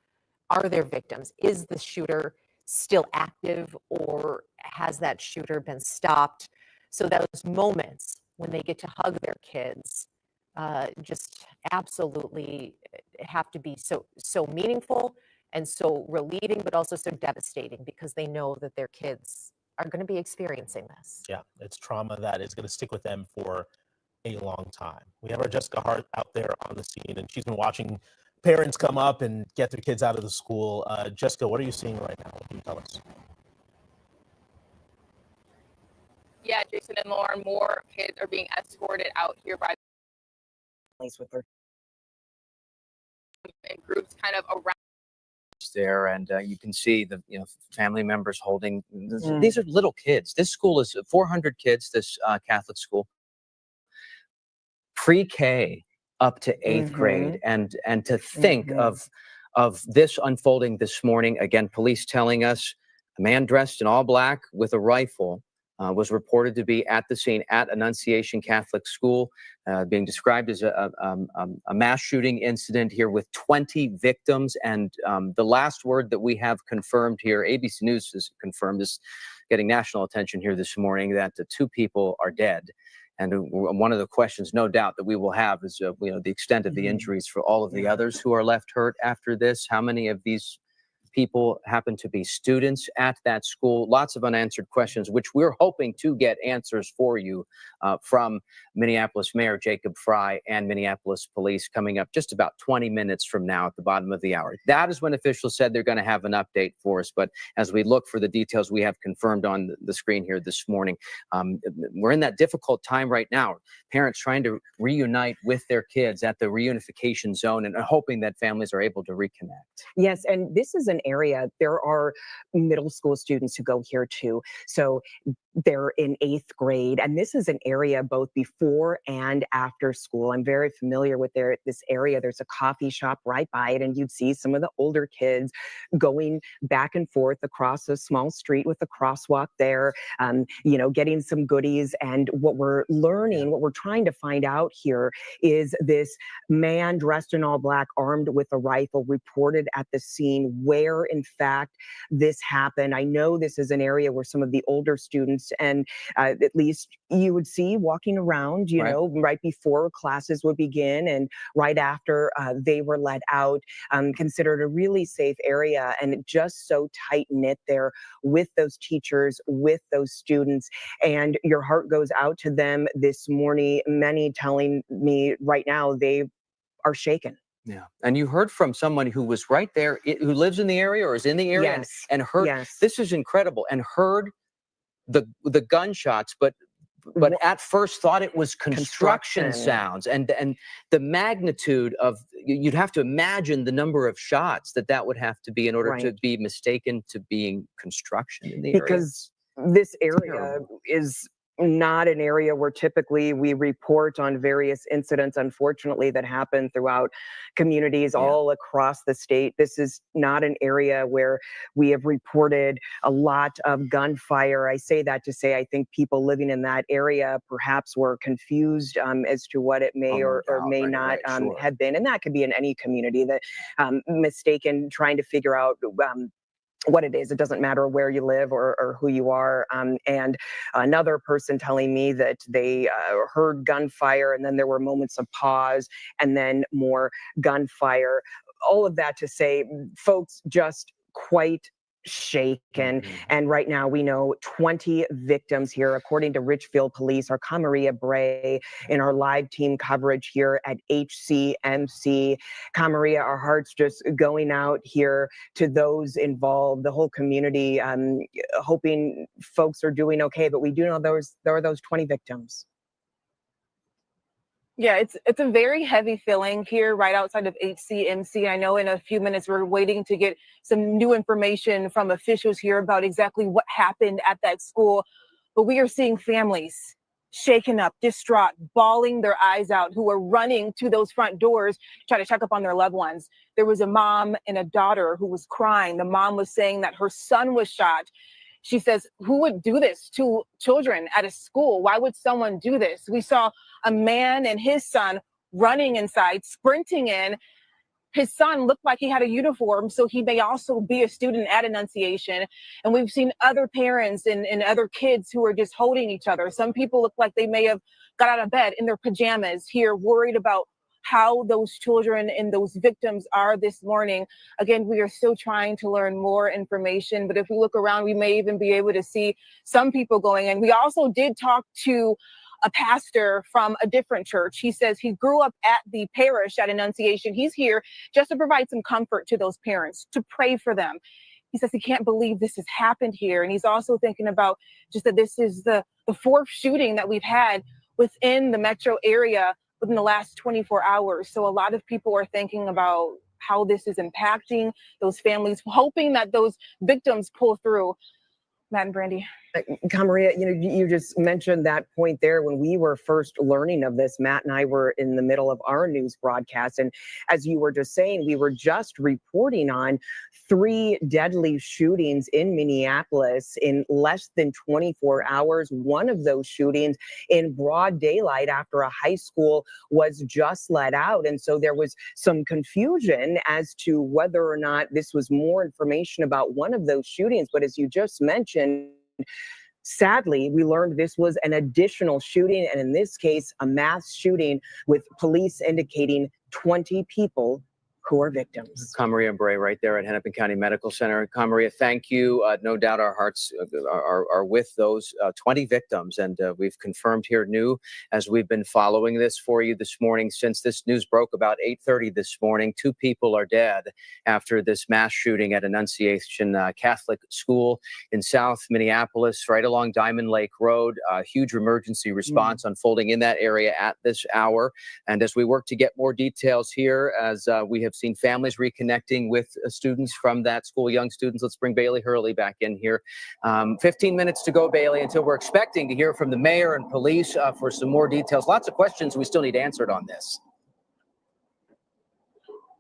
are there victims? Is the shooter still active, or has that shooter been stopped? So those moments when they get to hug their kids just absolutely have to be so meaningful and so relieving, but also so devastating, because they know that their kids are going to be experiencing this. Yeah, it's trauma that is going to stick with them for a long time. We have our Jessica Hart out there on the scene, and she's been watching parents come up and get their kids out of the school. Jessica, what are you seeing right now? What can you tell us? Yeah, Jason and Lauren, more kids are being escorted out here by with their groups kind of around there, and you can see the family members holding. These are little kids. This school is 400 kids. This Catholic school, pre-K up to 8th grade, and to think of this unfolding this morning. Again, police telling us a man dressed in all black with a rifle was reported to be at the scene at Annunciation Catholic School, being described as a mass shooting incident here with 20 victims. And the last word that we have confirmed here, ABC News has confirmed, is getting national attention here this morning, that 2 people are dead. And one of the questions, no doubt, that we will have is, the extent of the injuries for all of the others who are left hurt after this. How many of these people happen to be students at that school? Lots of unanswered questions, which we're hoping to get answers for you from Minneapolis Mayor Jacob Fry and Minneapolis Police coming up just about 20 minutes from now at the bottom of the hour. That is when officials said they're going to have an update for us. But as we look for the details we have confirmed on the screen here this morning, we're in that difficult time right now. Parents trying to reunite with their kids at the reunification zone and hoping that families are able to reconnect. Yes, and this is an area, there are middle school students who go here too. So they're in 8th grade, and this is an area both before and after school. I'm very familiar with this area. There's a coffee shop right by it, and you'd see some of the older kids going back and forth across a small street with a crosswalk there, getting some goodies. And what we're learning, what we're trying to find out here, is this man dressed in all black, armed with a rifle, reported at the scene where, in fact, this happened. I know this is an area where some of the older students, and at least you would see walking around, right before classes would begin and right after they were let out, considered a really safe area, and just so tight knit there with those teachers, with those students. And your heart goes out to them this morning, many telling me right now they are shaken. Yeah. And you heard from someone who was right there, who lives in the area or is in the area, and heard, this is incredible, and heard the gunshots, but at first thought it was construction sounds, and the magnitude of, you'd have to imagine the number of shots that would have to be in order to be mistaken to being construction in the area. Because this area is not an area where typically we report on various incidents, unfortunately, that happen throughout communities all across the state. This is not an area where we have reported a lot of gunfire. I say that to say I think people living in that area perhaps were confused as to what it may or may not have been. And that could be in any community, that mistaken, trying to figure out what it is. It doesn't matter where you live or who you are. And another person telling me that they heard gunfire, and then there were moments of pause, and then more gunfire. All of that to say, folks just quite shaken. And right now we know 20 victims here, according to Richfield Police. Our Camaria Bray in our live team coverage here at HCMC. Camaria, our hearts just going out here to those involved, the whole community, hoping folks are doing okay. But we do know there are those 20 victims. Yeah, it's a very heavy feeling here right outside of HCMC. I know in a few minutes we're waiting to get some new information from officials here about exactly what happened at that school. But we are seeing families shaken up, distraught, bawling their eyes out, who are running to those front doors to try to check up on their loved ones. There was a mom and a daughter who was crying. The mom was saying that her son was shot. She says, who would do this to children at a school? Why would someone do this? We saw a man and his son running inside, sprinting in. His son looked like he had a uniform, so he may also be a student at Annunciation. And we've seen other parents and other kids who are just holding each other. Some people look like they may have got out of bed in their pajamas here, worried about how those children and those victims are this morning. Again, we are still trying to learn more information, but if we look around, we may even be able to see some people going in. We also did talk to a pastor from a different church. He says he grew up at the parish at Annunciation. He's here just to provide some comfort to those parents, to pray for them. He says he can't believe this has happened here. And he's also thinking about just that this is the fourth shooting that we've had within the metro area within the last 24 hours. So a lot of people are thinking about how this is impacting those families, hoping that those victims pull through. Matt and Brandy. Maria, you just mentioned that point there. When we were first learning of this, Matt and I were in the middle of our news broadcast. And as you were just saying, we were just reporting on 3 deadly shootings in Minneapolis in less than 24 hours. One of those shootings in broad daylight after a high school was just let out. And so there was some confusion as to whether or not this was more information about one of those shootings. But as you just mentioned, sadly, we learned this was an additional shooting, and in this case, a mass shooting with police indicating 20 people who are victims. Maria Bray right there at Hennepin County Medical Center. Maria, thank you. No doubt our hearts are with those 20 victims. And we've confirmed here new as we've been following this for you this morning since this news broke about 8:30 this morning. 2 people are dead after this mass shooting at Annunciation Catholic School in South Minneapolis, right along Diamond Lake Road. A huge emergency response unfolding in that area at this hour. And as we work to get more details here, as we have seen families reconnecting with students from that school, young students. Let's bring Bailey Hurley back in here. 15 minutes to go, Bailey, until we're expecting to hear from the mayor and police for some more details. Lots of questions we still need answered on this.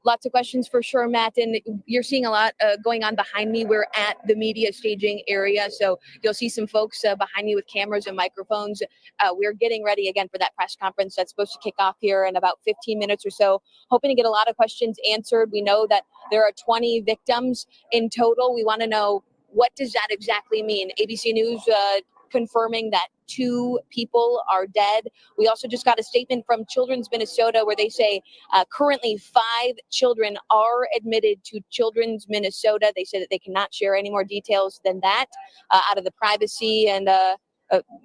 Lots of questions for sure, Matt, and you're seeing a lot going on behind me. We're at the media staging area, so you'll see some folks behind me with cameras and microphones. We're getting ready again for that press conference that's supposed to kick off here in about 15 minutes or so, hoping to get a lot of questions answered. We know that there are 20 victims in total. We want to know, what does that exactly mean? ABC News confirming that 2 people are dead. We also just got a statement from Children's Minnesota where they say currently 5 children are admitted to Children's Minnesota. They say that they cannot share any more details than that out of the privacy and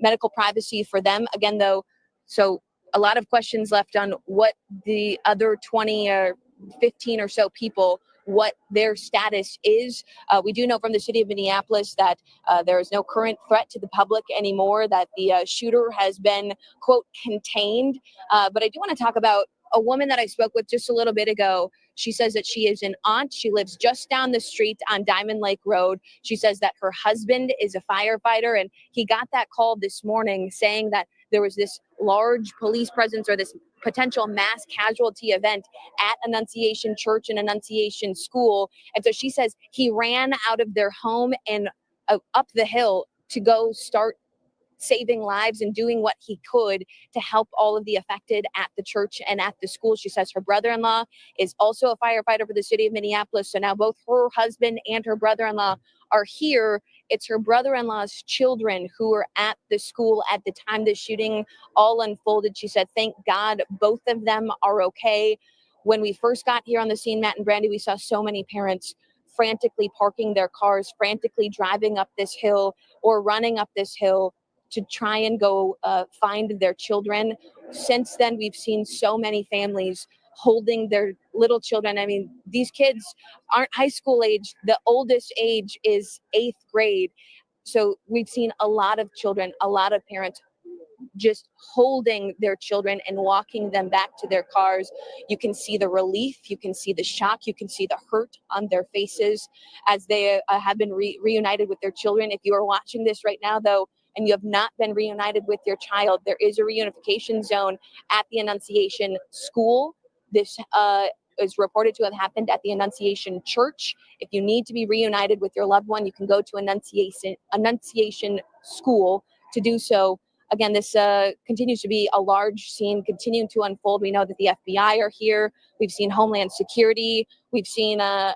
medical privacy for them. Again, though, so a lot of questions left on what the other 20 or 15 or so people, what their status is. We do know from the city of Minneapolis that there is no current threat to the public anymore, that the shooter has been, quote, contained. But I do want to talk about a woman that I spoke with just a little bit ago. She says that she is an aunt. She lives just down the street on Diamond Lake Road. She says that her husband is a firefighter, and he got that call this morning saying that there was this large police presence or this potential mass casualty event at Annunciation Church and Annunciation School. And so she says he ran out of their home and up the hill to go start saving lives and doing what he could to help all of the affected at the church and at the school. She says her brother-in-law is also a firefighter for the city of Minneapolis. So now both her husband and her brother-in-law are here. It's her brother-in-law's children who were at the school at the time the shooting all unfolded. She said, thank God both of them are okay. When we first got here on the scene, Matt and Brandy, we saw so many parents frantically parking their cars, frantically driving up this hill or running up this hill to try and go find their children. Since then, we've seen so many families holding their little children. I mean, these kids aren't high school age. The oldest age is 8th grade. So we've seen a lot of children, a lot of parents just holding their children and walking them back to their cars. You can see the relief, you can see the shock, you can see the hurt on their faces as they have been reunited with their children. If you are watching this right now, though, and you have not been reunited with your child, there is a reunification zone at the Annunciation School. This is reported to have happened at the Annunciation Church. If you need to be reunited with your loved one, you can go to Annunciation School to do so. Again, this continues to be a large scene continuing to unfold. We know that the FBI are here. We've seen Homeland Security. We've seen the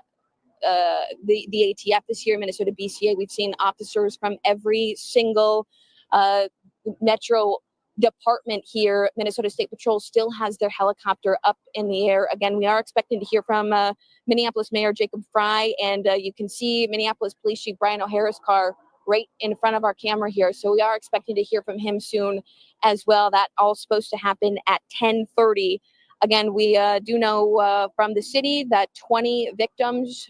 ATF is here, Minnesota BCA. We've seen officers from every single metro department here. Minnesota State Patrol still has their helicopter up in the air. Again, we are expecting to hear from Minneapolis Mayor Jacob Fry, and you can see Minneapolis Police Chief Brian O'Hara's car right in front of our camera here. So we are expecting to hear from him soon as well. That all supposed to happen at 10:30. Again, we do know from the city that 20 victims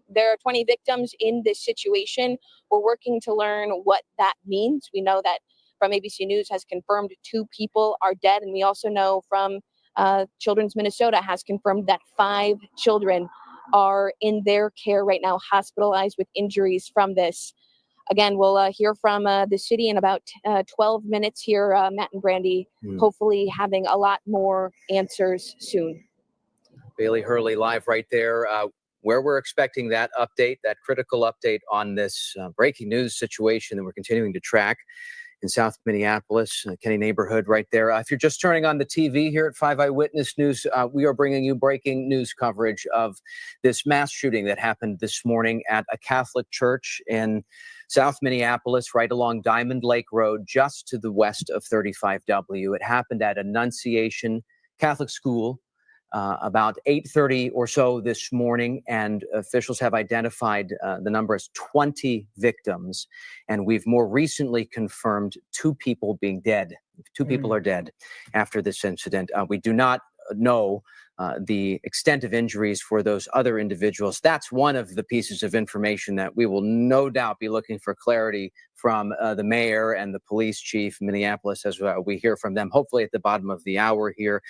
there are 20 victims in this situation. We're working to learn what that means. We know that from ABC News has confirmed 2 people are dead. And we also know from Children's Minnesota has confirmed that 5 children are in their care right now, hospitalized with injuries from this. Again, we'll hear from the city in about 12 minutes here, Matt and Brandy, hopefully having a lot more answers soon. Bailey Hurley live right there. Where we're expecting that update, that critical update on this breaking news situation that we're continuing to track in South Minneapolis, Kenny neighborhood right there. If you're just turning on the TV here at 5 Eyewitness News, we are bringing you breaking news coverage of this mass shooting that happened this morning at a Catholic church in South Minneapolis, right along Diamond Lake Road, just to the west of 35W. It happened at Annunciation Catholic School about 8:30 or so this morning, and officials have identified the number as 20 victims, and we've more recently confirmed 2 people being dead. 2 people are dead after this incident. We do not know the extent of injuries for those other individuals. That's one of the pieces of information that we will no doubt be looking for clarity from the mayor and the police chief in Minneapolis as we hear from them, hopefully at the bottom of the hour here.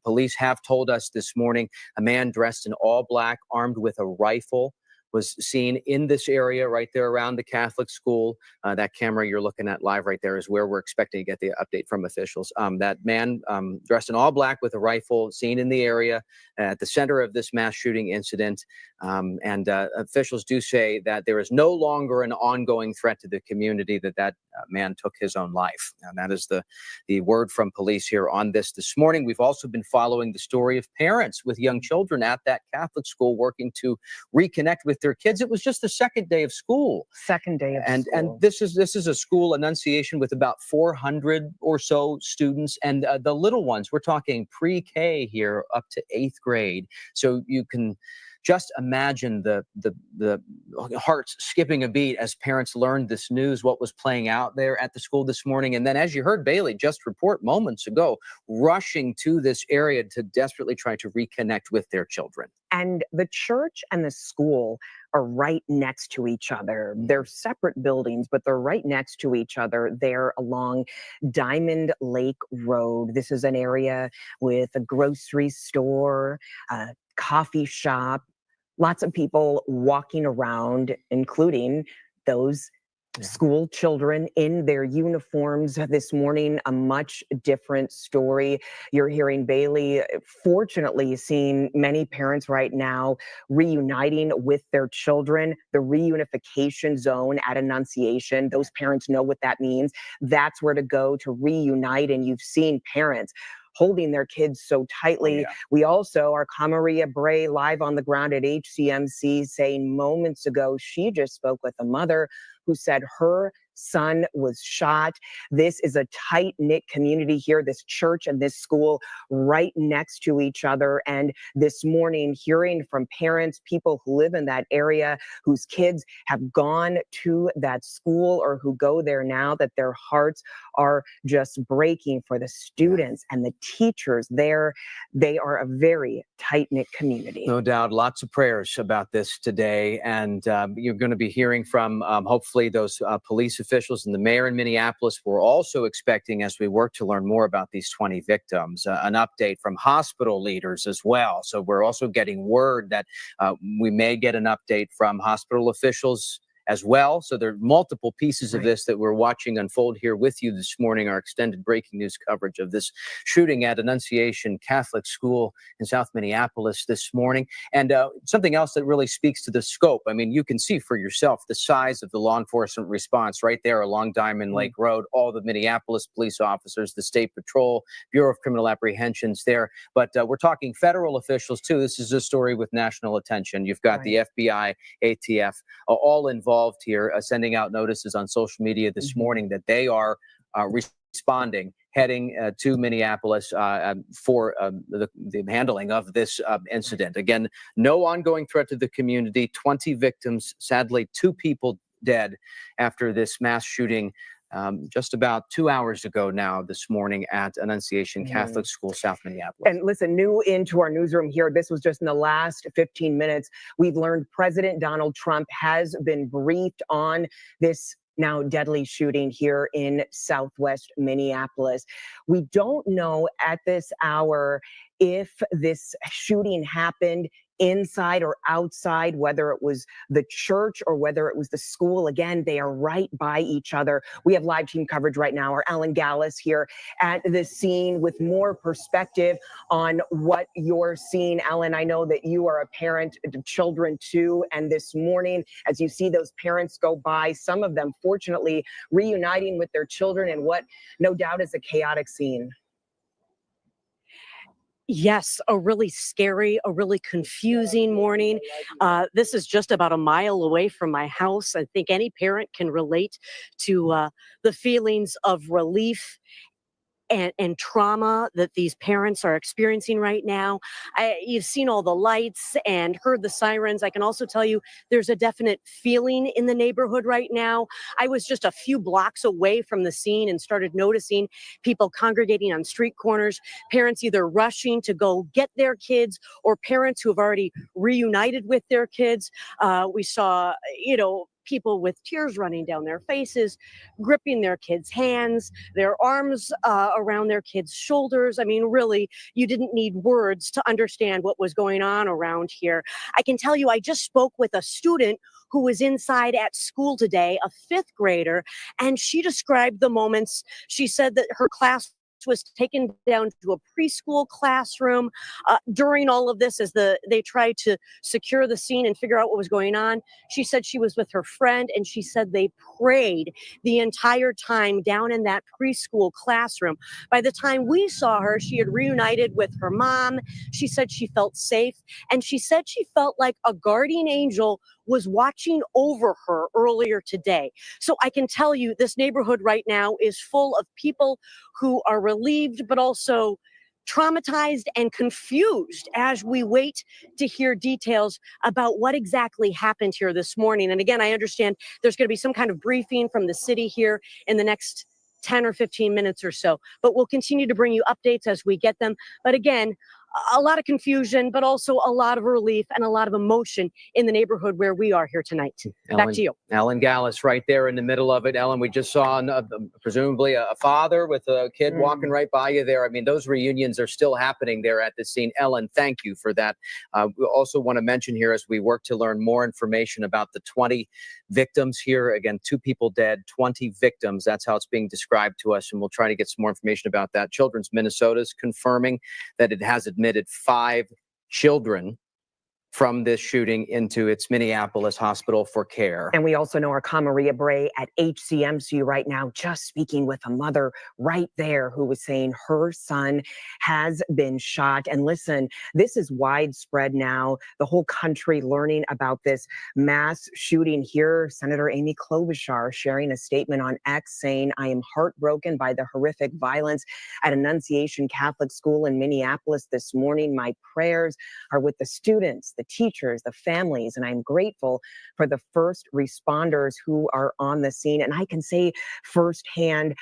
Police have told us this morning a man dressed in all black, armed with a rifle, was seen in this area right there around the Catholic school. That camera you're looking at live right there is where we're expecting to get the update from officials. That man dressed in all black with a rifle seen in the area at the center of this mass shooting incident. And officials do say that there is no longer an ongoing threat to the community, that man took his own life. And that is the word from police here on this morning. We've also been following the story of parents with young children at that Catholic school working to reconnect with their kids. It was just the second day of school. Second day of school. And this is a school, Annunciation, with about 400 or so students, and the little ones, we're talking pre-K here up to 8th grade. So you can just imagine the hearts skipping a beat as parents learned this news, what was playing out there at the school this morning. And then, as you heard Bailey just report moments ago, rushing to this area to desperately try to reconnect with their children. And the church and the school are right next to each other. They're separate buildings, but they're right next to each other. They're along Diamond Lake Road. This is an area with a grocery store, a coffee shop, lots of people walking around, including those school children in their uniforms this morning. A much different story. You're hearing Bailey, fortunately, seeing many parents right now reuniting with their children. The reunification zone at Annunciation, those parents know what that means. That's where to go to reunite. And you've seen parents holding their kids so tightly. We also, our Maria Bray live on the ground at HCMC, saying moments ago, she just spoke with a mother who said her son was shot. This is a tight-knit community here, this church and this school right next to each other. And this morning, hearing from parents, people who live in that area, whose kids have gone to that school or who go there now, that their hearts are just breaking for the students and the teachers there. They are a very tight-knit community. No doubt. Lots of prayers about this today. And you're going to be hearing from, hopefully, those police officials and the mayor in Minneapolis. We're also expecting, as we work to learn more about these 20 victims, an update from hospital leaders as well. So we're also getting word that we may get an update from hospital officials as well. So there are multiple pieces of this that we're watching unfold here with you this morning. Our extended breaking news coverage of this shooting at Annunciation Catholic School in South Minneapolis this morning. And something else that really speaks to the scope. I mean, you can see for yourself the size of the law enforcement response right there along Diamond Lake Road, all the Minneapolis police officers, the State Patrol, Bureau of Criminal Apprehensions there. But we're talking federal officials too. This is a story with national attention. You've got the FBI, ATF, all involved here, sending out notices on social media this morning that they are responding, heading to Minneapolis for the handling of this incident. Again, no ongoing threat to the community, 20 victims, sadly 2 people dead after this mass shooting just about 2 hours ago now this morning at Annunciation Catholic School, South Minneapolis. And listen, new into our newsroom here, this was just in the last 15 minutes. We've learned President Donald Trump has been briefed on this now deadly shooting here in Southwest Minneapolis. We don't know at this hour if this shooting happened inside or outside, whether it was the church or whether it was the school. Again, they are right by each other. We have live team coverage right now. Our Ellen Gallus here at the scene with more perspective on what you're seeing. Ellen, I know that you are a parent of children too. And this morning, as you see those parents go by, some of them fortunately reuniting with their children in what no doubt is a chaotic scene. Yes, a really scary, a really confusing morning. This is just about a mile away from my house. I think any parent can relate to the feelings of relief and trauma that these parents are experiencing right now. You've seen all the lights and heard the sirens. I can also tell you there's a definite feeling in the neighborhood right now. I was just a few blocks away from the scene and started noticing people congregating on street corners, parents either rushing to go get their kids or parents who have already reunited with their kids. We saw, people with tears running down their faces, gripping their kids' hands, their arms around their kids' shoulders. I mean, really, you didn't need words to understand what was going on around here. I can tell you, I just spoke with a student who was inside at school today, a 5th grader, and she described the moments. She said that her class was taken down to a preschool classroom during all of this as they tried to secure the scene and figure out what was going on. She said she was with her friend, and she said they prayed the entire time down in that preschool classroom. By the time we saw her, she had reunited with her mom. She said she felt safe, and she said she felt like a guardian angel was watching over her earlier today. So I can tell you this neighborhood right now is full of people who are relieved, but also traumatized and confused as we wait to hear details about what exactly happened here this morning. And again, I understand there's going to be some kind of briefing from the city here in the next 10 or 15 minutes or so, but we'll continue to bring you updates as we get them. But again, a lot of confusion, but also a lot of relief and a lot of emotion in the neighborhood where we are here tonight. Back to you. Ellen Gallus right there in the middle of it. Ellen, we just saw presumably a father with a kid walking right by you there. I mean, those reunions are still happening there at the scene. Ellen, thank you for that. We also want to mention here as we work to learn more information about the 20 victims here. Again, 2 people dead, 20 victims. That's how it's being described to us. And we'll try to get some more information about that. Children's Minnesota is confirming that it has admitted 5 children from this shooting into its Minneapolis hospital for care. And we also know our Maria Bray at HCMC right now, just speaking with a mother right there who was saying her son has been shot. And listen, this is widespread now. The whole country learning about this mass shooting here. Senator Amy Klobuchar sharing a statement on X saying, "I am heartbroken by the horrific violence at Annunciation Catholic School in Minneapolis this morning. My prayers are with the students, the teachers, the families, and I'm grateful for the first responders who are on the scene." And I can say firsthand,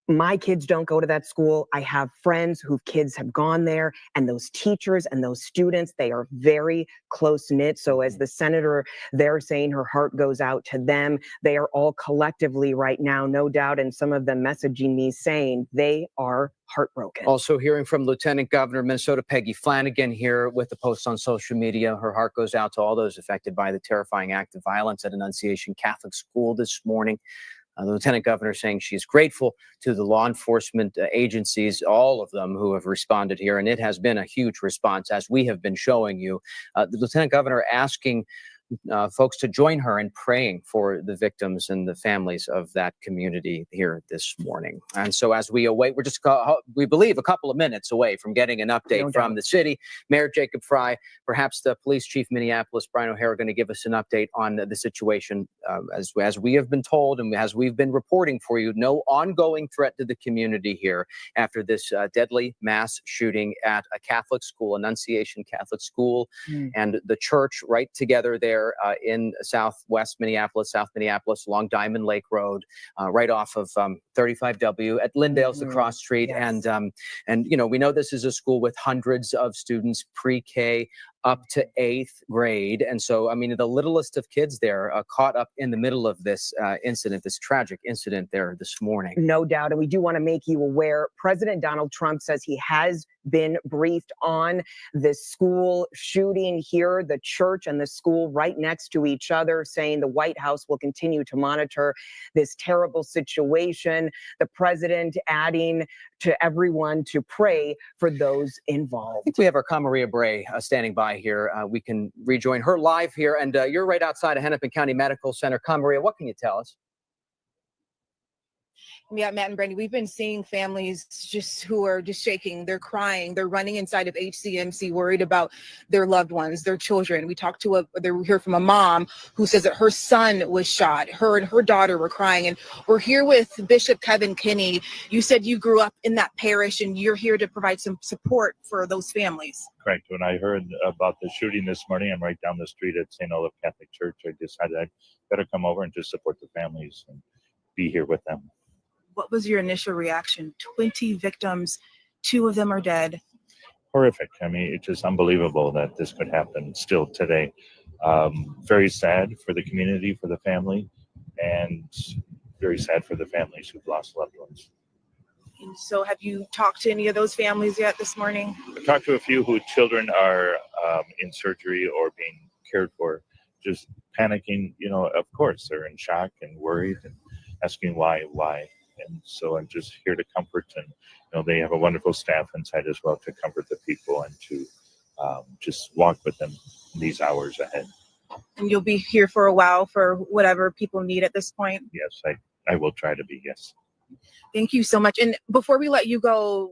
My kids don't go to that school. I have friends whose kids have gone there, and those teachers and those students, they are very close knit. So as the senator, they're saying her heart goes out to them. They are all collectively right now, no doubt, and some of them messaging me saying they are heartbroken. Also hearing from Lieutenant Governor of Minnesota Peggy Flanagan here with the post on social media. Her heart goes out to all those affected by the terrifying act of violence at Annunciation Catholic School this morning. The Lieutenant Governor saying she's grateful to the law enforcement agencies, all of them who have responded here, and it has been a huge response, as we have been showing you. The Lieutenant Governor asking folks to join her in praying for the victims and the families of that community here this morning. And so as we await, we're just, we believe, a couple of minutes away from getting an update from the city. Mayor Jacob Fry, perhaps the police chief Minneapolis, Brian O'Hara, going to give us an update on the situation. As we have been told and as we've been reporting for you, no ongoing threat to the community here after this deadly mass shooting at a Catholic school, Annunciation Catholic School, and the church right together there in South Minneapolis along Diamond Lake Road, right off of 35W at Lindale's, the cross street. Yes. And you know, we know this is a school with hundreds of students, pre-K up to 8th grade. And so, I mean, the littlest of kids there caught up in the middle of this incident, this tragic incident there this morning. No doubt. And we do want to make you aware, President Donald Trump says he has been briefed on this school shooting here, the church and the school right next to each other, saying the White House will continue to monitor this terrible situation. The president adding to everyone to pray for those involved. I think we have our Maria Bray standing by here. We can rejoin her live here. And you're right outside of Hennepin County Medical Center. Maria, what can you tell us? Yeah, Matt and Brandy, we've been seeing families who are just shaking. They're crying. They're running inside of HCMC, worried about their loved ones, their children. We hear from a mom who says that her son was shot. Her and her daughter were crying. And we're here with Bishop Kevin Kinney. You said you grew up in that parish and you're here to provide some support for those families. Correct. When I heard about the shooting this morning, I'm right down the street at St. Olaf Catholic Church. I decided I'd better come over and just support the families and be here with them. What was your initial reaction? 20 victims, 2 of them are dead. Horrific. I mean, it's just unbelievable that this could happen still today. Very sad for the community, for the family, and very sad for the families who've lost loved ones. And so have you talked to any of those families yet this morning? I've talked to a few whose children are in surgery or being cared for, just panicking. You know, of course, they're in shock and worried and asking why. And so I'm just here to comfort, and you know, they have a wonderful staff inside as well to comfort the people and to just walk with them in these hours ahead. And you'll be here for a while for whatever people need at this point? Yes, I will try to be, yes. Thank you so much. And before we let you go,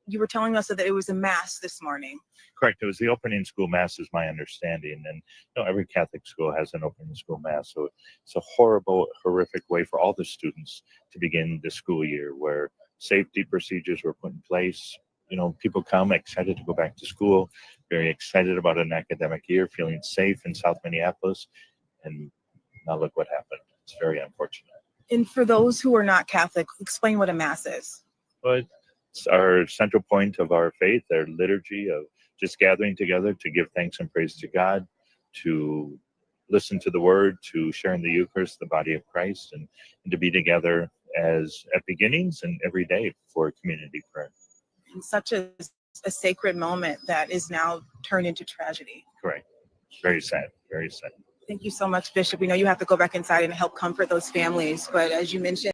you were telling us that it was a mass this morning. Correct. It was the opening school mass, is my understanding. And you know, every Catholic school has an opening school mass. So it's a horrific way for all the students to begin the school year, where safety procedures were put in place. You know, people come excited to go back to school, very excited about an academic year, feeling safe in South Minneapolis. And now look what happened. It's very unfortunate. And for those who are not Catholic, explain what a mass is. Well, it's our central point of our faith, our liturgy of just gathering together to give thanks and praise to God, to listen to the word, to share in the Eucharist, the body of Christ, and to be together as at beginnings and every day for community prayer. And such a sacred moment that is now turned into tragedy. Correct. Very sad, very sad. Thank you so much, Bishop. We know you have to go back inside and help comfort those families, but as you mentioned,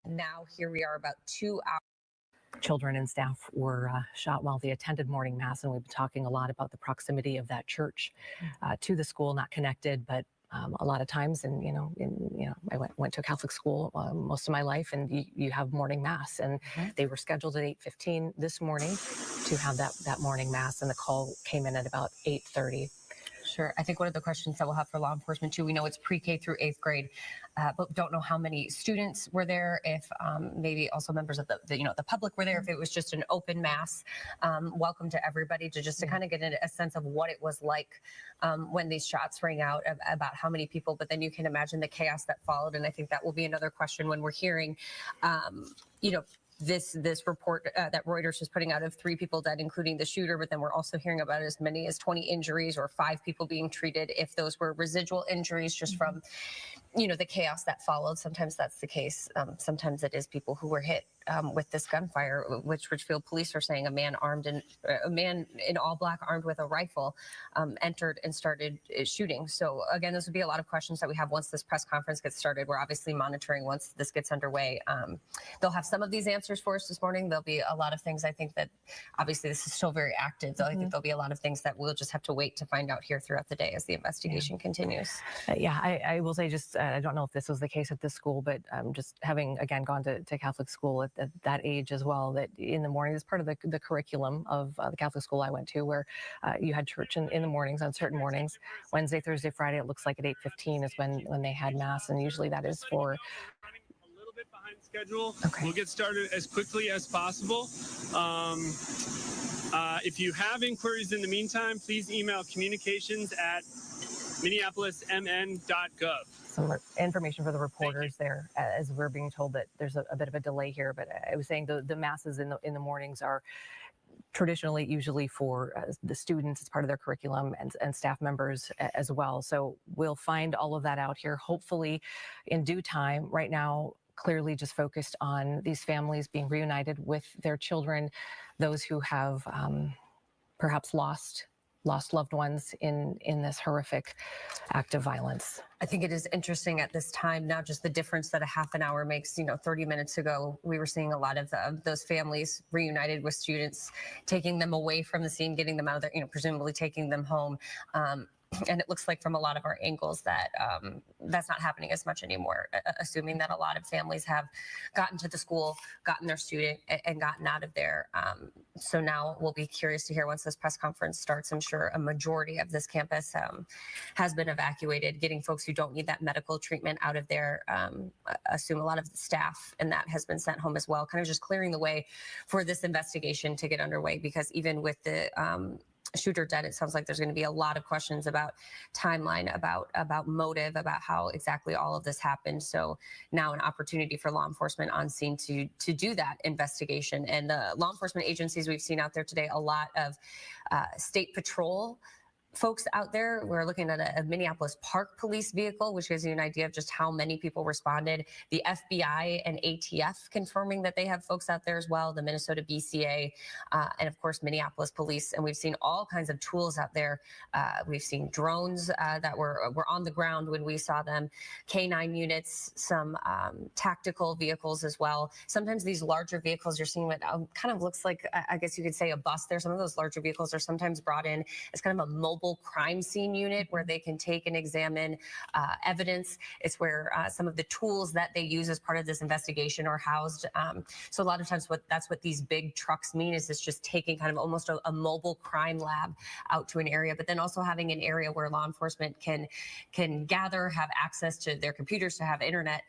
now here we are about 2 hours. Children and staff were shot while they attended morning mass, and we've been talking a lot about the proximity of that church to the school, not connected, but a lot of times, and I went to a Catholic school most of my life, and you have morning mass, and they were scheduled at 8:15 this morning to have that morning mass, and the call came in at about 8:30. Sure. I think one of the questions that we'll have for law enforcement too, we know it's pre-K through 8th grade, but don't know how many students were there, if maybe also members of the public were there, if it was just an open mass. Welcome to everybody to just to kind of get a sense of what it was like when these shots rang out, about how many people, but then you can imagine the chaos that followed. And I think that will be another question when we're hearing, this report that Reuters is putting out of 3 people dead, including the shooter, but then we're also hearing about as many as 20 injuries or 5 people being treated. If those were residual injuries just from, the chaos that followed, sometimes that's the case. Sometimes it is people who were hit with this gunfire, which Richfield police are saying a man in all black armed with a rifle entered and started shooting. So again, those would be a lot of questions that we have once this press conference gets started. We're obviously monitoring once this gets underway. They'll have some of these answers for us this morning. There'll be a lot of things, I think, that obviously this is still very active. So I think there'll be a lot of things that we'll just have to wait to find out here throughout the day as the investigation continues. I will say just, I don't know if this was the case at this school, but just having, again, gone to Catholic school at that age as well, that in the morning is part of the curriculum of the Catholic school I went to, where you had church in the mornings on certain mornings. Wednesday, Thursday, Friday, it looks like at 8:15 is when they had mass, and usually that is for a little bit behind schedule. Okay. We'll get started as quickly as possible. If you have inquiries in the meantime, please email communications@minneapolismn.gov. Some information for the reporters there, as we're being told that there's a bit of a delay here. But I was saying the masses in the mornings are traditionally usually for the students. It's part of their curriculum, and staff members as well. So we'll find all of that out here, hopefully in due time. Right now, clearly just focused on these families being reunited with their children, those who have perhaps lost loved ones in this horrific act of violence. I think it is interesting at this time now, just the difference that a half an hour makes. 30 minutes ago, we were seeing a lot of those families reunited with students, taking them away from the scene, getting them out of there, presumably taking them home. And it looks like from a lot of our angles that that's not happening as much anymore, assuming that a lot of families have gotten to the school, gotten their student, and gotten out of there. So now we'll be curious to hear once this press conference starts. I'm sure a majority of this campus has been evacuated, getting folks who don't need that medical treatment out of there. Assume a lot of the staff and that has been sent home as well, kind of just clearing the way for this investigation to get underway, because even with the shooter dead, it sounds like there's going to be a lot of questions about timeline, about motive, about how exactly all of this happened. So now an opportunity for law enforcement on scene to do that investigation. And the law enforcement agencies we've seen out there today, a lot of state patrol folks out there. We're looking at a Minneapolis Park Police vehicle, which gives you an idea of just how many people responded. The FBI and ATF confirming that they have folks out there as well, the Minnesota BCA, and of course, Minneapolis Police. And we've seen all kinds of tools out there. We've seen drones that were on the ground when we saw them, K9 units, some tactical vehicles as well. Sometimes these larger vehicles, you're seeing what kind of looks like, I guess you could say, a bus there. Some of those larger vehicles are sometimes brought in as kind of a mobile crime scene unit where they can take and examine evidence. It's where some of the tools that they use as part of this investigation are housed. So a lot of times that's what these big trucks mean, is it's just taking kind of almost a mobile crime lab out to an area, but then also having an area where law enforcement can gather, have access to their computers, to have internet.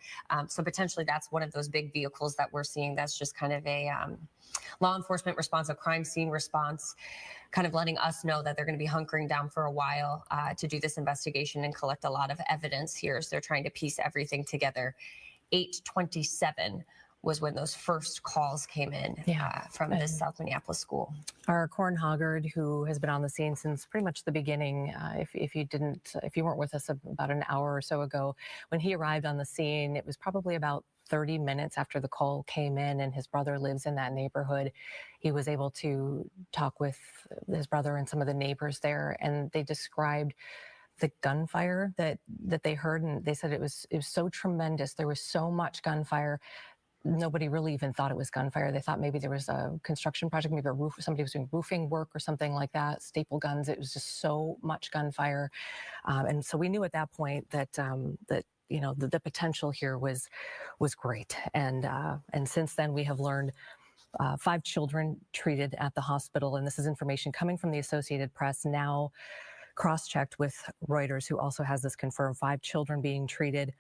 So potentially that's one of those big vehicles that we're seeing. That's just kind of a law enforcement response, a crime scene response, kind of letting us know that they're going to be hunkering down for a while to do this investigation and collect a lot of evidence here as they're trying to piece everything together. 8:27 was when those first calls came in from this South Minneapolis school. Our Corn Hoggard, who has been on the scene since pretty much the beginning, if you weren't with us about an hour or so ago, when he arrived on the scene, it was probably about 30 minutes after the call came in, and his brother lives in that neighborhood. He was able to talk with his brother and some of the neighbors there, and they described the gunfire that they heard, and they said it was so tremendous. There was so much gunfire. Nobody really even thought it was gunfire. They thought maybe there was a construction project, maybe a roof, somebody was doing roofing work or something like that, staple guns. It was just so much gunfire. And so we knew at that point that the potential here was great. And since then we have learned 5 children treated at the hospital. And this is information coming from the Associated Press. Now cross-checked with Reuters, who also has this confirmed 5 children being treated,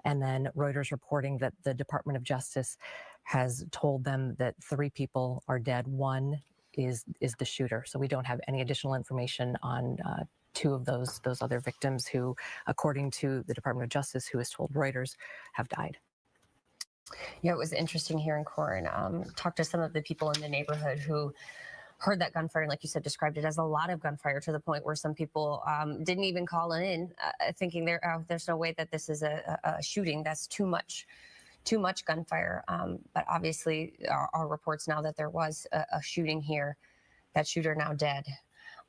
and then Reuters reporting that the Department of Justice has told them that 3 people are dead. 1 is the shooter. So we don't have any additional information on 2 of those other victims who, according to the Department of Justice, who has told Reuters, have died. Yeah, it was interesting hearing Corin talk to some of the people in the neighborhood who heard that gunfire, and like you said, described it as a lot of gunfire, to the point where some people didn't even call in, thinking there's no way that this is a shooting. That's too much gunfire. But obviously, our reports now that there was a shooting here, that shooter now dead.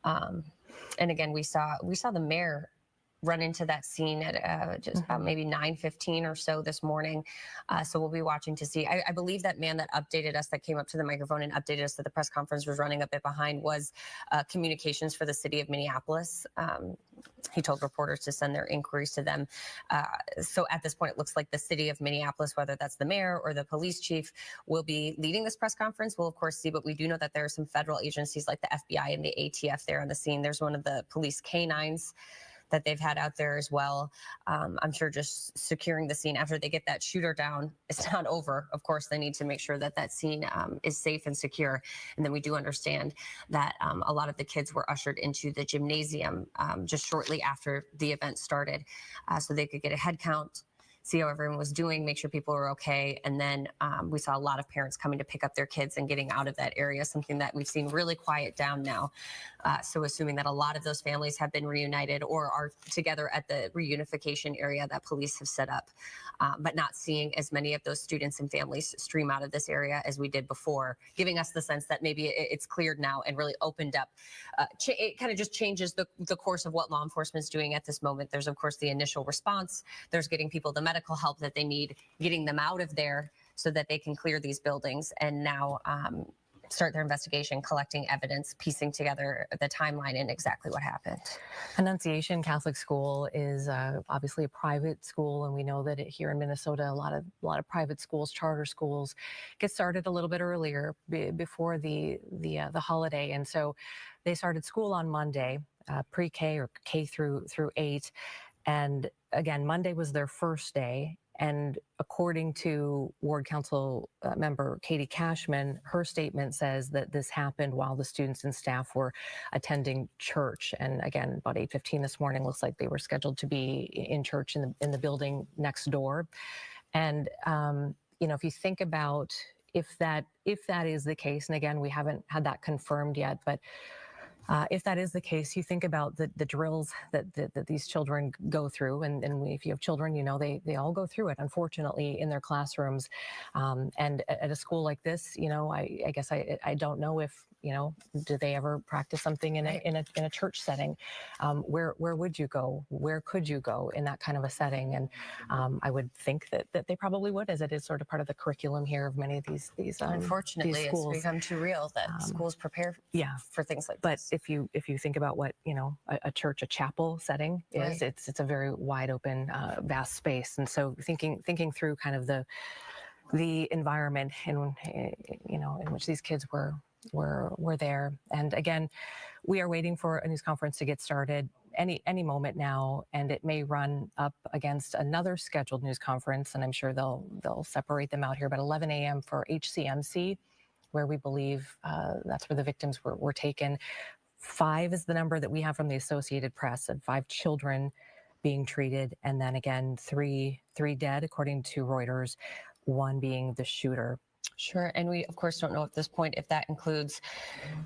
And again, we saw the mayor run into that scene at just about maybe 9:15 or so this morning. So we'll be watching to see. I believe that man that updated us, that came up to the microphone and updated us that the press conference was running a bit behind, was communications for the city of Minneapolis. He told reporters to send their inquiries to them. So at this point, it looks like the city of Minneapolis, whether that's the mayor or the police chief, will be leading this press conference. We'll of course see, but we do know that there are some federal agencies like the FBI and the ATF there on the scene. There's one of the police canines that they've had out there as well. I'm sure just securing the scene after they get that shooter down, it's not over. Of course, they need to make sure that that scene is safe and secure. And then we do understand that a lot of the kids were ushered into the gymnasium just shortly after the event started, so they could get a head count, see how everyone was doing, make sure people were okay. And then we saw a lot of parents coming to pick up their kids and getting out of that area, something that we've seen really quiet down now. So assuming that a lot of those families have been reunited or are together at the reunification area that police have set up, but not seeing as many of those students and families stream out of this area as we did before, giving us the sense that maybe it's cleared now and really opened up. It kind of just changes the course of what law enforcement is doing at this moment. There's of course the initial response. There's getting people the medical help that they need, getting them out of there so that they can clear these buildings, and now start their investigation, collecting evidence, piecing together the timeline and exactly what happened. Annunciation Catholic School is obviously a private school, and we know that here in Minnesota, a lot of private schools, charter schools, get started a little bit earlier before the holiday, and so they started school on Monday, pre-K or K through 8, and again, Monday was their first day. And according to Ward Council member Katie Cashman, her statement says that this happened while the students and staff were attending church. And again, about 8:15 this morning, looks like they were scheduled to be in church in the building next door. And if you think about if that is the case, and again, we haven't had that confirmed yet, but if that is the case, you think about the drills that these children go through, and if you have children, they all go through it, unfortunately, in their classrooms. And at a school like this, I guess I don't know if, do they ever practice something in a church setting? Where would you go? Where could you go in that kind of a setting? And I would think that they probably would, as it is sort of part of the curriculum here of many of these Unfortunately, these schools. It's become too real that schools prepare for things like but this. If you think about what a church, a chapel setting is, Right. it's a very wide open, vast space, and so thinking through kind of the environment in which these kids were there. And again, we are waiting for a news conference to get started any moment now, and it may run up against another scheduled news conference, and I'm sure they'll separate them out here, but 11 a.m. for HCMC, where we believe that's where the victims were taken. 5 is the number that we have from the Associated Press, and 5 children being treated, and then again 3 dead according to Reuters, 1 being the shooter. Sure, and we of course don't know at this point if that includes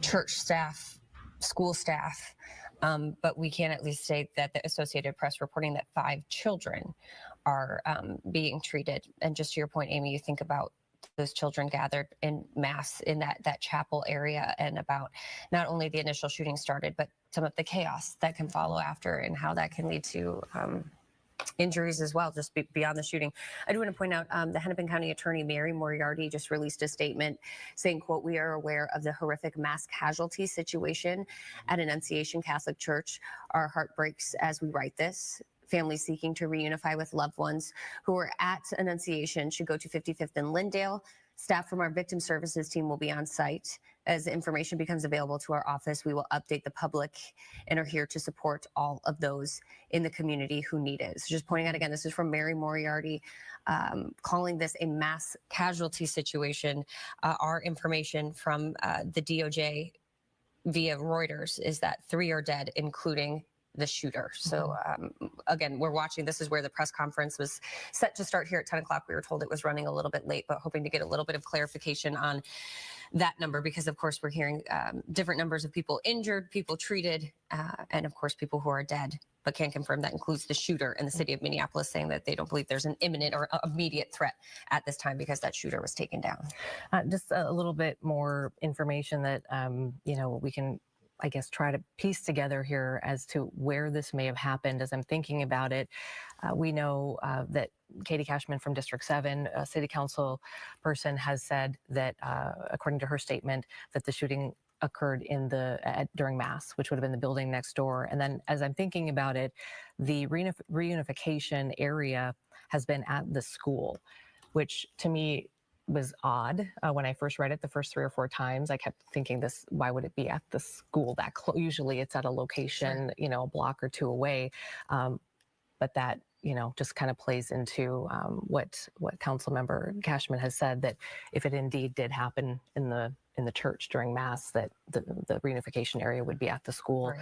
church staff, school staff, but we can at least say that the Associated Press reporting that 5 children are being treated. And just to your point, Amy, you think about those children gathered in mass in that chapel area, and about not only the initial shooting started, but some of the chaos that can follow after, and how that can lead to injuries as well, just beyond the shooting. I do want to point out the Hennepin County Attorney Mary Moriarty just released a statement saying, quote, "We are aware of the horrific mass casualty situation at Annunciation Catholic Church. Our heart breaks as we write this. Families seeking to reunify with loved ones who are at Annunciation should go to 55th and Lindale Staff from our victim services team will be on site. As information becomes available to our office, we will update the public and are here to support all of those in the community who need it. So just pointing out again, this is from Mary Moriarty, calling this a mass casualty situation. Our information from the DOJ via Reuters is that 3 are dead, including the shooter. So again, we're watching. This is where the press conference was set to start here at 10 o'clock. We were told it was running a little bit late, but hoping to get a little bit of clarification on that number, because of course we're hearing different numbers of people injured, people treated, and of course people who are dead, but can't confirm that includes the shooter in the city of Minneapolis, saying that they don't believe there's an imminent or immediate threat at this time because that shooter was taken down. Just a little bit more information that, we can, I guess, try to piece together here as to where this may have happened. As I'm thinking about it, we know that Katie Cashman from District 7, a city council person, has said that, according to her statement, that the shooting occurred during Mass, which would have been the building next door. And then as I'm thinking about it, the reunification area has been at the school, which to me was odd. When I first read it the first 3 or 4 times, I kept thinking why would it be at the school that close? Usually it's at a location, a block or 2 away. But that, just kind of plays into what Council Member Cashman has said, that if it indeed did happen in the church during Mass, that the reunification area would be at the school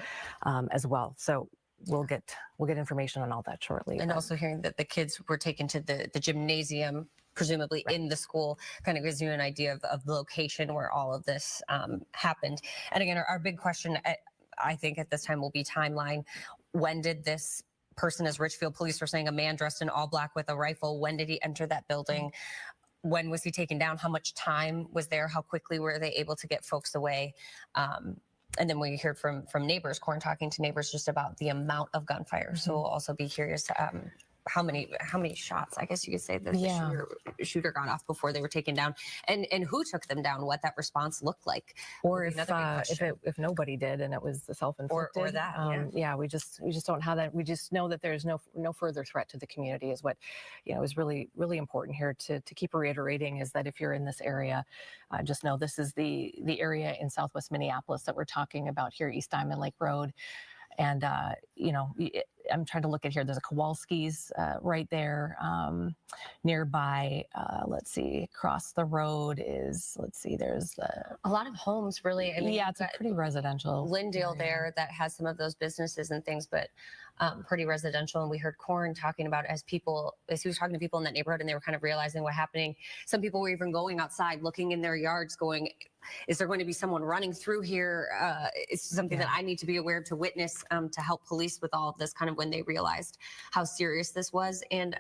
as well. So we'll get information on all that shortly. And also hearing that the kids were taken to the gymnasium, presumably in the school, kind of gives you an idea of the location where all of this happened. And again, our big question, I think at this time, will be timeline. When did this person, as Richfield police were saying, a man dressed in all black with a rifle, when did he enter that building? When was he taken down? How much time was there? How quickly were they able to get folks away? And then we heard from neighbors, Corn talking to neighbors just about the amount of gunfire. So we'll also be curious how many shots, I guess you could say, the shooter got off before they were taken down, and who took them down, what that response looked like, or if nobody did and it was self-inflicted, or that we just don't have that. We just know that there's no further threat to the community is what is really important here to keep reiterating, is that if you're in this area, just know this is the area in Southwest Minneapolis that we're talking about here, East Diamond Lake Road. And, I'm trying to look at here. There's a Kowalski's right there nearby. Let's see, across the road is, there's a lot of homes, really. I mean, it's a pretty residential. Lyndale there that has some of those businesses and things, but pretty residential. And we heard Corn talking about as he was talking to people in that neighborhood, and they were kind of realizing what happening. Some people were even going outside, looking in their yards, going, is there going to be someone running through here? It's something that I need to be aware of, to witness, to help police with all of this, kind of when they realized how serious this was. And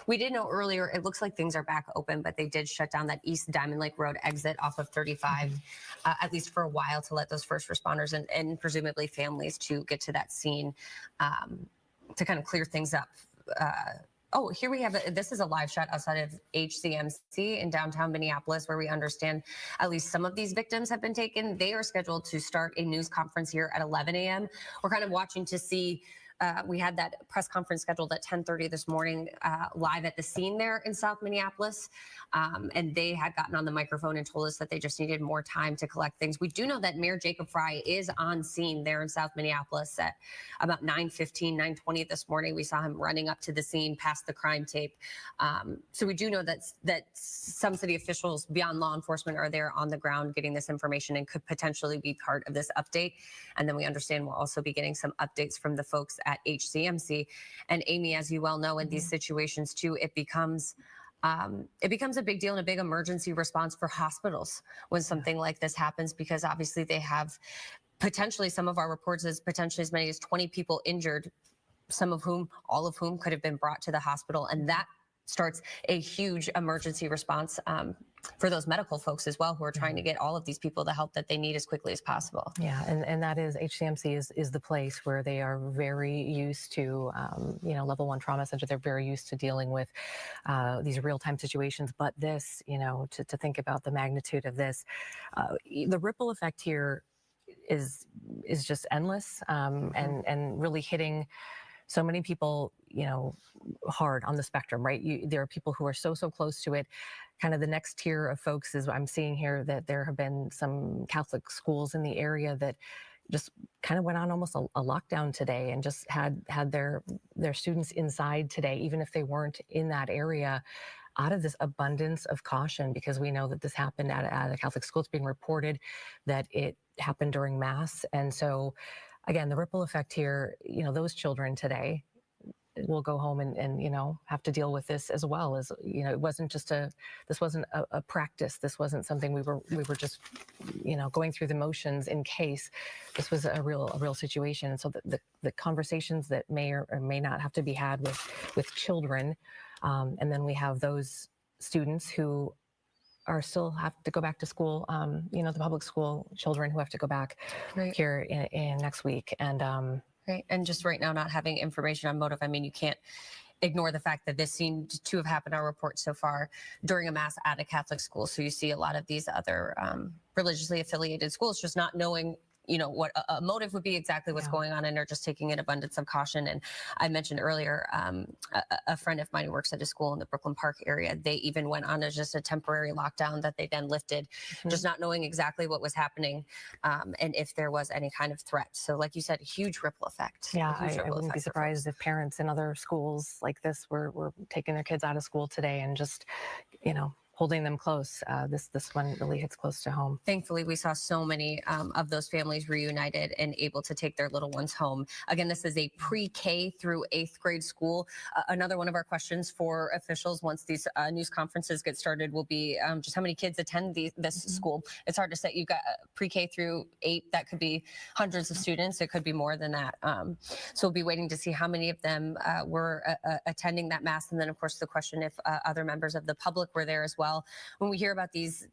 we did know earlier, it looks like things are back open, but they did shut down that East Diamond Lake Road exit off of 35, at least for a while, to let those first responders and presumably families to get to that scene, to kind of clear things up. Oh, here we have, this is a live shot outside of HCMC in downtown Minneapolis, where we understand at least some of these victims have been taken. They are scheduled to start a news conference here at 11 a.m. We're kind of watching to see, we had that press conference scheduled at 10:30 this morning, live at the scene there in South Minneapolis. And they had gotten on the microphone and told us that they just needed more time to collect things. We do know that Mayor Jacob Fry is on scene there in South Minneapolis at about 9:15, 9:20 this morning. We saw him running up to the scene past the crime tape. So we do know that some city officials beyond law enforcement are there on the ground getting this information and could potentially be part of this update. And then we understand we'll also be getting some updates from the folks at HCMC. And Amy, as you well know, in these situations too, it becomes a big deal and a big emergency response for hospitals when something like this happens, because obviously they have potentially, some of our reports is potentially as many as 20 people injured, all of whom could have been brought to the hospital. And that starts a huge emergency response for those medical folks as well, who are trying to get all of these people the help that they need as quickly as possible. Yeah, and that is, HCMC is the place where they are very used to, level 1 trauma center. They're very used to dealing with these real-time situations. But this, to think about the magnitude of this, the ripple effect here is just endless, and really hitting so many people, hard on the spectrum, right? There are people who are so close to it. Kind of the next tier of folks is I'm seeing here that there have been some Catholic schools in the area that just kind of went on almost a lockdown today and just had their students inside today, even if they weren't in that area, out of this abundance of caution, because we know that this happened at a Catholic school. It's being reported that it happened during Mass. And so, again, the ripple effect here, those children today will go home and have to deal with this as well. As it wasn't just this wasn't a practice. This wasn't something we were just going through the motions in case. This was a real situation. And so the conversations that may or may not have to be had with children, and then we have those students who are still have to go back to school, the public school children who have to go back here in next week. And right. And just right now, not having information on motive, I mean, you can't ignore the fact that this seemed to have happened, our report so far, during a Mass at a Catholic school. So you see a lot of these other religiously affiliated schools just not knowing what a motive would be, exactly what's going on, and they're just taking an abundance of caution. And I mentioned earlier, a friend of mine who works at a school in the Brooklyn Park area, they even went on just a temporary lockdown that they then lifted, just not knowing exactly what was happening and if there was any kind of threat. So like you said, a huge ripple effect. Yeah, I wouldn't be surprised if parents in other schools like this were taking their kids out of school today and just, holding them close. This one really hits close to home. Thankfully, we saw so many of those families reunited and able to take their little ones home. Again, this is a pre-K through 8th grade school. Another one of our questions for officials once these news conferences get started will be just how many kids attend this school. It's hard to say. You've got pre-K through 8. That could be hundreds of students. It could be more than that. So we'll be waiting to see how many of them were attending that Mass. And then, of course, the question if other members of the public were there as well. When we hear about these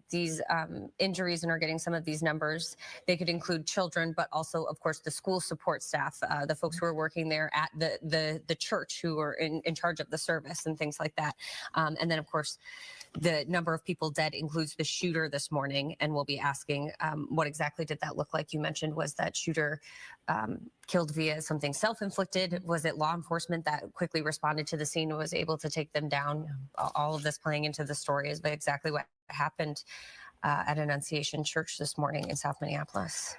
injuries and are getting some of these numbers, they could include children, but also, of course, the school support staff, the folks who are working there at the church who are in charge of the service and things like that. And then, of course, the number of people dead includes the shooter this morning, and we'll be asking what exactly did that look like? You mentioned, was that shooter killed via something self-inflicted? Was it law enforcement that quickly responded to the scene and was able to take them down? All of this playing into the story is exactly what happened at Annunciation Church this morning in South Minneapolis.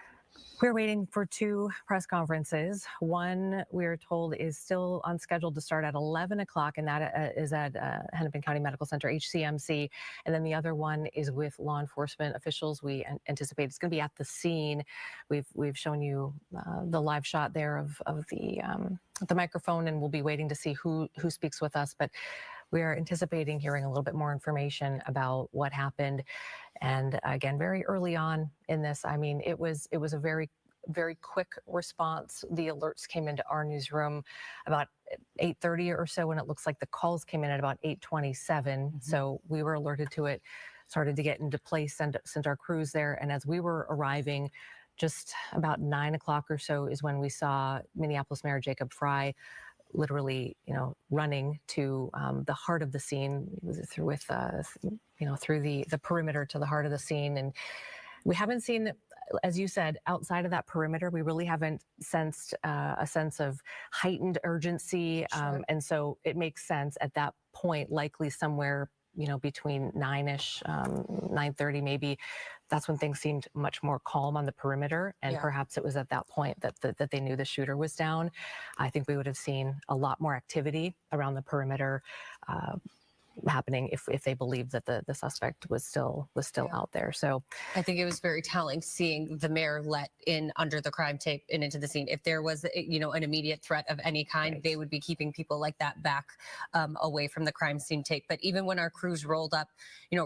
We're waiting for 2 press conferences. One, we're told, is still on schedule to start at 11 o'clock, and that is at Hennepin County Medical Center, HCMC. And then the other one is with law enforcement officials. We anticipate it's going to be at the scene. We've shown you the live shot there of the microphone, and we'll be waiting to see who speaks with us. But we are anticipating hearing a little bit more information about what happened. And again, very early on in this, I mean, it was a very, very quick response. The alerts came into our newsroom about 8:30 or so, and it looks like the calls came in at about 8:27. So we were alerted to it, started to get into place, and sent our crews there. And as we were arriving, just about 9 o'clock or so is when we saw Minneapolis Mayor Jacob Frey literally, running to the heart of the scene through the perimeter to the heart of the scene. And we haven't seen, as you said, outside of that perimeter, we really haven't sensed a sense of heightened urgency. And so it makes sense at that point, likely somewhere, between 9-ish, 9:30 maybe, that's when things seemed much more calm on the perimeter. And perhaps it was at that point that they knew the shooter was down. I think we would have seen a lot more activity around the perimeter happening if they believed that the suspect was still out there. So I think it was very telling seeing the mayor let in under the crime tape and into the scene. If there was an immediate threat of any kind, they would be keeping people like that back away from the crime scene tape. But even when our crews rolled up,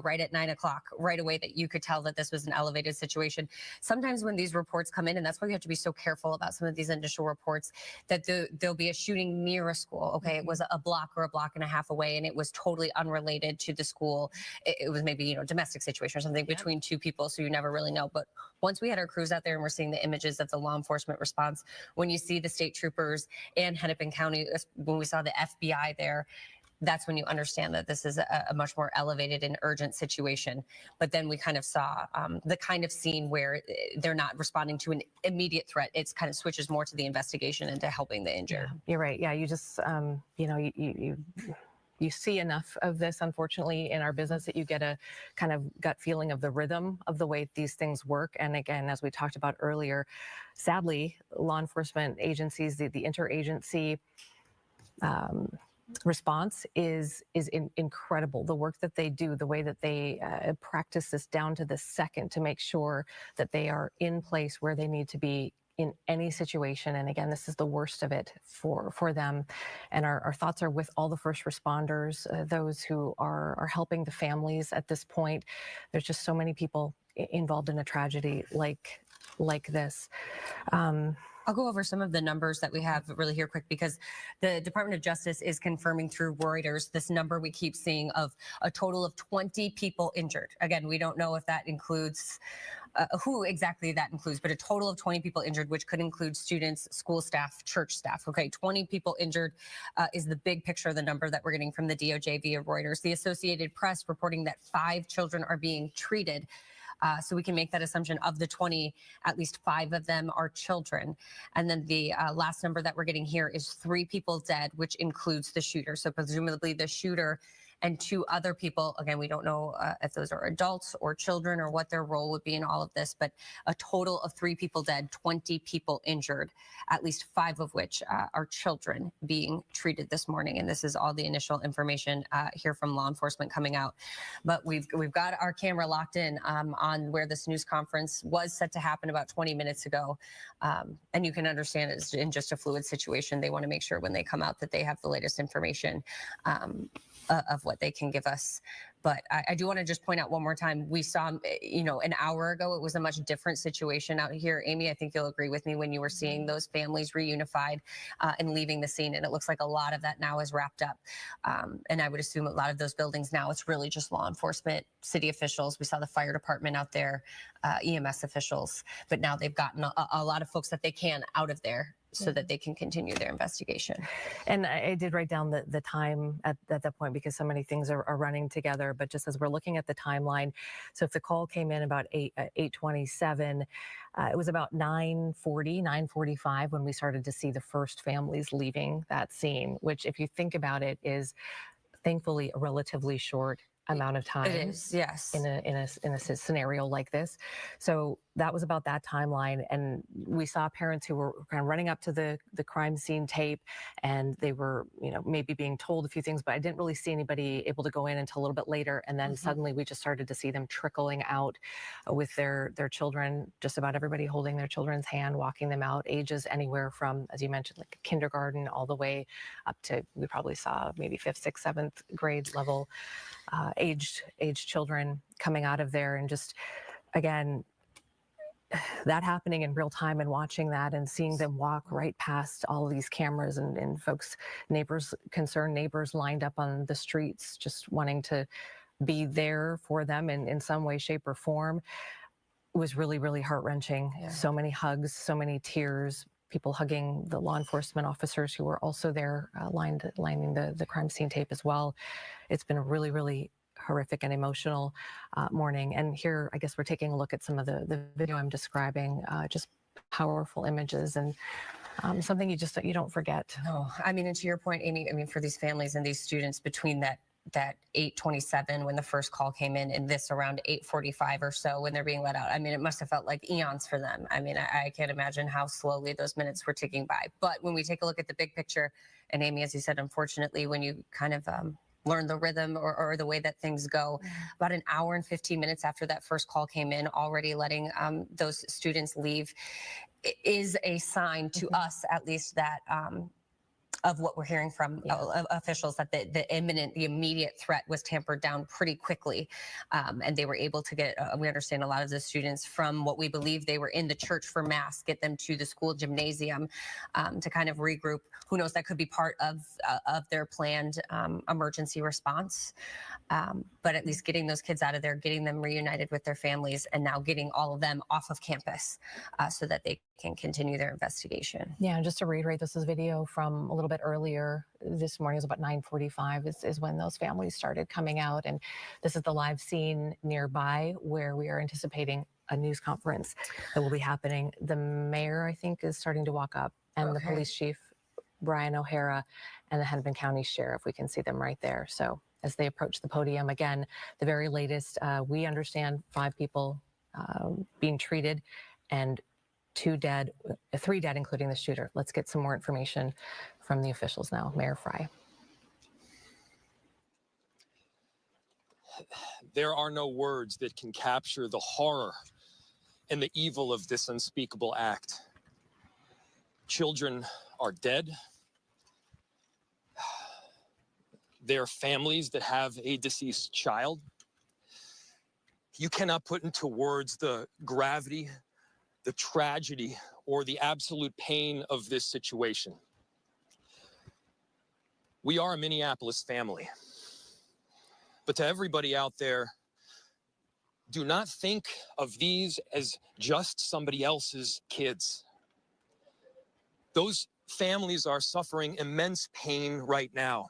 right at 9 o'clock, right away, that you could tell that this was an elevated situation. Sometimes when these reports come in, and that's why we have to be so careful about some of these initial reports, that there'll be a shooting near a school. Okay, it was a block or a block and a half away, and it was totally unrelated to the school. It was maybe, domestic situation or something between 2 people. So you never really know. But once we had our crews out there and we're seeing the images of the law enforcement response, when you see the state troopers and Hennepin County, when we saw the FBI there, that's when you understand that this is a much more elevated and urgent situation. But then we kind of saw the kind of scene where they're not responding to an immediate threat. It's kind of switches more to the investigation and to helping the injured. Yeah, you're right. Yeah, you just, you see enough of this, unfortunately, in our business that you get a kind of gut feeling of the rhythm of the way these things work. And again, as we talked about earlier, sadly, law enforcement agencies, the interagency response is incredible. The work that they do, the way that they practice this down to the second to make sure that they are in place where they need to be in any situation. And again, this is the worst of it for them. And our thoughts are with all the first responders, those who are helping the families at this point. There's just so many people involved in a tragedy like this. I'll go over some of the numbers that we have really here quick, because the Department of Justice is confirming through Reuters this number we keep seeing of a total of 20 people injured. Again, we don't know if that includes who exactly that includes, but a total of 20 people injured, which could include students, school staff, church staff. Okay, 20 people injured is the big picture of the number that we're getting from the DOJ via Reuters. The Associated Press reporting that 5 children are being treated. So we can make that assumption of the 20, at least 5 of them are children. And then the last number that we're getting here is 3 people dead, which includes the shooter. So presumably the shooter and 2 other people. Again, we don't know if those are adults or children or what their role would be in all of this, but a total of 3 people dead, 20 people injured, at least 5 of which are children being treated this morning. And this is all the initial information here from law enforcement coming out. But we've got our camera locked in on where this news conference was set to happen about 20 minutes ago. And you can understand it's in just a fluid situation. They want to make sure when they come out that they have the latest information of what they can give us. But I do want to just point out one more time, we saw, an hour ago, it was a much different situation out here. Amy, I think you'll agree with me when you were seeing those families reunified and leaving the scene. And it looks like a lot of that now is wrapped up. And I would assume a lot of those buildings now, it's really just law enforcement, city officials. We saw the fire department out there, EMS officials, but now they've gotten a lot of folks that they can out of there so that they can continue their investigation. And I did write down the time at that point because so many things are running together. But just as we're looking at the timeline, so if the call came in about 8:27, it was about 9:40, 9:45 when we started to see the first families leaving that scene, which if you think about it is thankfully a relatively short amount of time. It is, yes. In a scenario like this. So that was about that timeline. And we saw parents who were kind of running up to the crime scene tape, and they were, maybe being told a few things, but I didn't really see anybody able to go in until a little bit later. And then suddenly we just started to see them trickling out with their children, just about everybody holding their children's hand, walking them out, ages anywhere from, as you mentioned, like kindergarten all the way up to, we probably saw maybe 5th, 6th, 7th grade level aged children coming out of there. And just, again, that happening in real time and watching that and seeing them walk right past all of these cameras and folks, concerned neighbors lined up on the streets, just wanting to be there for them in some way, shape, or form, was really, really heart-wrenching. Yeah. So many hugs, so many tears, people hugging the law enforcement officers who were also there lining the crime scene tape as well. It's been a really, really horrific and emotional morning. And here, I guess we're taking a look at some of the video I'm describing, just powerful images and something you don't forget. No, and to your point, Amy, for these families and these students, between that 8:27 when the first call came in and this around 8:45 or so when they're being let out, it must have felt like eons for them. I can't imagine how slowly those minutes were ticking by. But when we take a look at the big picture, and Amy, as you said, unfortunately, when you kind of learn the rhythm or the way that things go, about an hour and 15 minutes after that first call came in, already letting those students leave is a sign to us, at least, that of what we're hearing from officials, that the immediate threat was tampered down pretty quickly. And they were able to get, we understand, a lot of the students from what we believe they were in the church for mass, get them to the school gymnasium to kind of regroup. Who knows, that could be part of their planned emergency response. But at least getting those kids out of there, getting them reunited with their families, and now getting all of them off of campus so that they can continue their investigation. Yeah, and just to reiterate, this is video from a little bit bit earlier this morning. It was about 9:45 is when those families started coming out. And this is the live scene nearby where we are anticipating a news conference that will be happening. The mayor, I think, is starting to walk up, and the police chief, Brian O'Hara, and the Hennepin County Sheriff. We can see them right there. So as they approach the podium, again, the very latest, we understand 5 people being treated and 3 dead, including the shooter. Let's get some more information from the officials now. Mayor Fry. There are no words that can capture the horror and the evil of this unspeakable act. Children are dead. There are families that have a deceased child. You cannot put into words the gravity, the tragedy, or the absolute pain of this situation. We are a Minneapolis family. But to everybody out there, do not think of these as just somebody else's kids. Those families are suffering immense pain right now.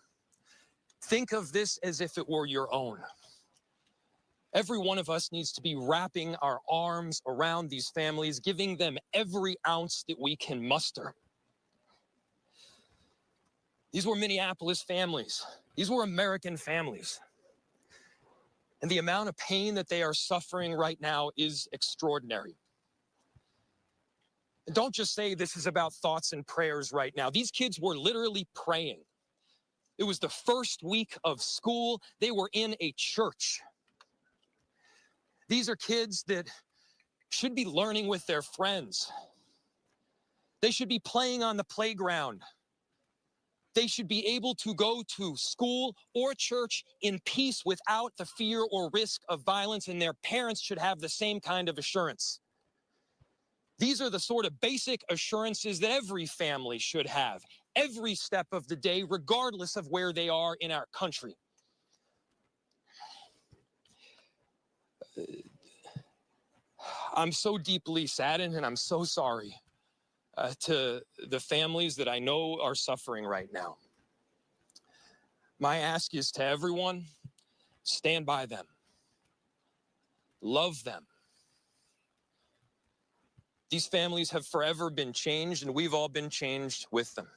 Think of this as if it were your own. Every one of us needs to be wrapping our arms around these families, giving them every ounce that we can muster. These were Minneapolis families. These were American families. And the amount of pain that they are suffering right now is extraordinary. And don't just say this is about thoughts and prayers right now. These kids were literally praying. It was the first week of school. They were in a church. These are kids that should be learning with their friends. They should be playing on the playground. They should be able to go to school or church in peace without the fear or risk of violence, and their parents should have the same kind of assurance. These are the sort of basic assurances that every family should have every step of the day, regardless of where they are in our country. I'm so deeply saddened, and I'm so sorry to the families that I know are suffering right now. My ask is to everyone, stand by them. Love them. These families have forever been changed, and we've all been changed with them.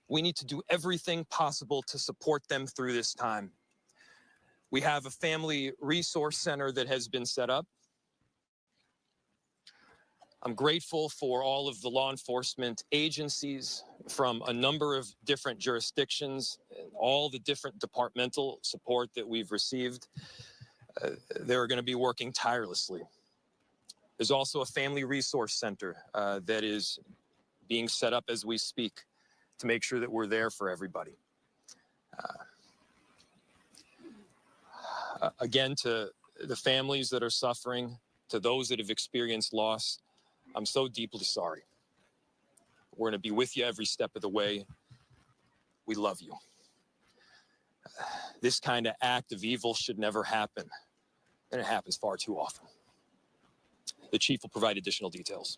We need to do everything possible to support them through this time. We have a family resource center that has been set up. I'm grateful for all of the law enforcement agencies from a number of different jurisdictions, and all the different departmental support that we've received. They're going to be working tirelessly. There's also a family resource center that is being set up as we speak to make sure that we're there for everybody. Again, to the families that are suffering, to those that have experienced loss, I'm so deeply sorry. We're going to be with you every step of the way. We love you. This kind of act of evil should never happen, and it happens far too often. The chief will provide additional details.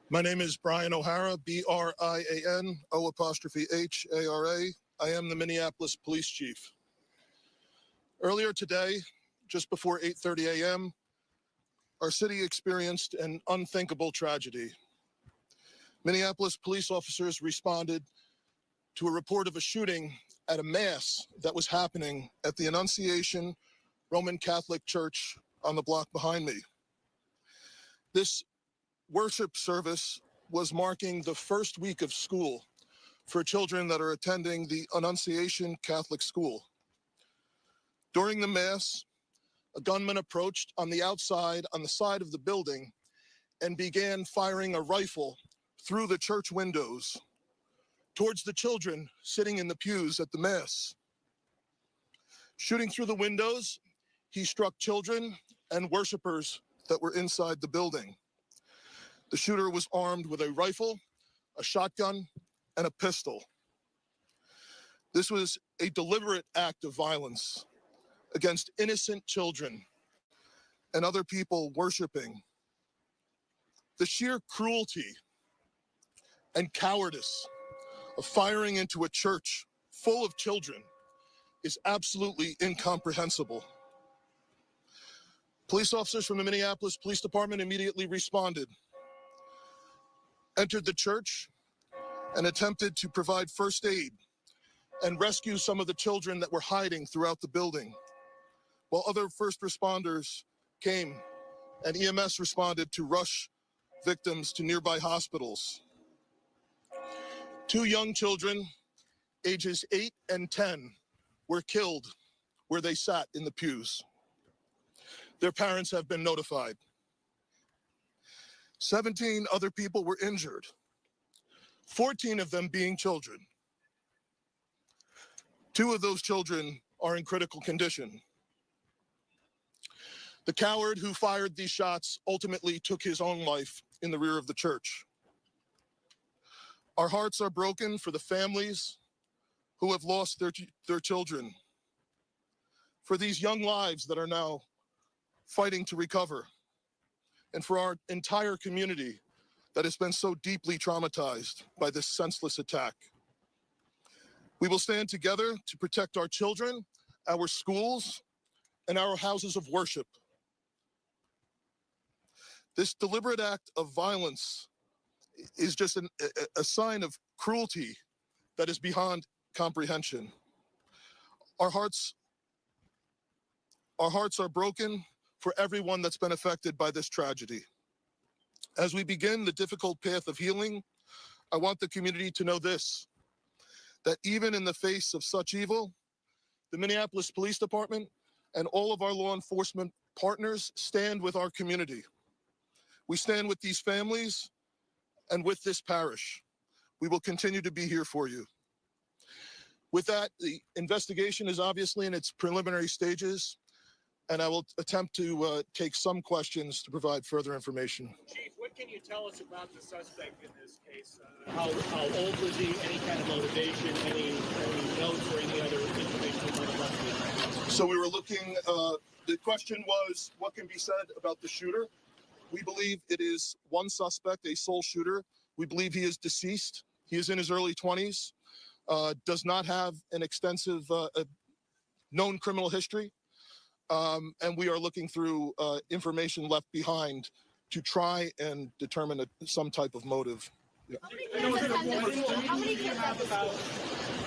My name is Brian O'Hara, B-R-I-A-N, O''H-A-R-A. I am the Minneapolis Police Chief. Earlier today, just before 8:30 a.m., our city experienced an unthinkable tragedy. Minneapolis police officers responded to a report of a shooting at a mass that was happening at the Annunciation Roman Catholic Church on the block behind me. This worship service was marking the first week of school for children that are attending the Annunciation Catholic School. During the mass, a gunman approached on the outside, on the side of the building, and began firing a rifle through the church windows towards the children sitting in the pews at the mass. Shooting through the windows, he struck children and worshipers that were inside the building. The shooter was armed with a rifle, a shotgun, and a pistol. This was a deliberate act of violence against innocent children and other people worshiping. The sheer cruelty and cowardice of firing into a church full of children is absolutely incomprehensible. Police officers from the Minneapolis Police Department immediately responded, entered the church, and attempted to provide first aid and rescue some of the children that were hiding throughout the building, while other first responders came and EMS responded to rush victims to nearby hospitals. 2 young children, ages 8 and 10, were killed where they sat in the pews. Their parents have been notified. 17 other people were injured, 14 of them being children. 2 of those children are in critical condition. The coward who fired these shots ultimately took his own life in the rear of the church. Our hearts are broken for the families who have lost their children, for these young lives that are now fighting to recover, and for our entire community that has been so deeply traumatized by this senseless attack. We will stand together to protect our children, our schools, and our houses of worship. This deliberate act of violence is just a sign of cruelty that is beyond comprehension. Our hearts are broken for everyone that's been affected by this tragedy. As we begin the difficult path of healing, I want the community to know this, that even in the face of such evil, the Minneapolis Police Department and all of our law enforcement partners stand with our community. We stand with these families and with this parish. We will continue to be here for you. With that, the investigation is obviously in its preliminary stages, and I will attempt to take some questions to provide further information. Chief, what can you tell us about the suspect in this case? How old was he? Any kind of motivation? Any notes or any other information you might have left behind? So we were looking, the question was, what can be said about the shooter? We believe it is one suspect, a sole shooter. We believe he is deceased. He is in his early 20s, does not have an extensive known criminal history. And we are looking through information left behind to try and determine some type of motive. Yeah.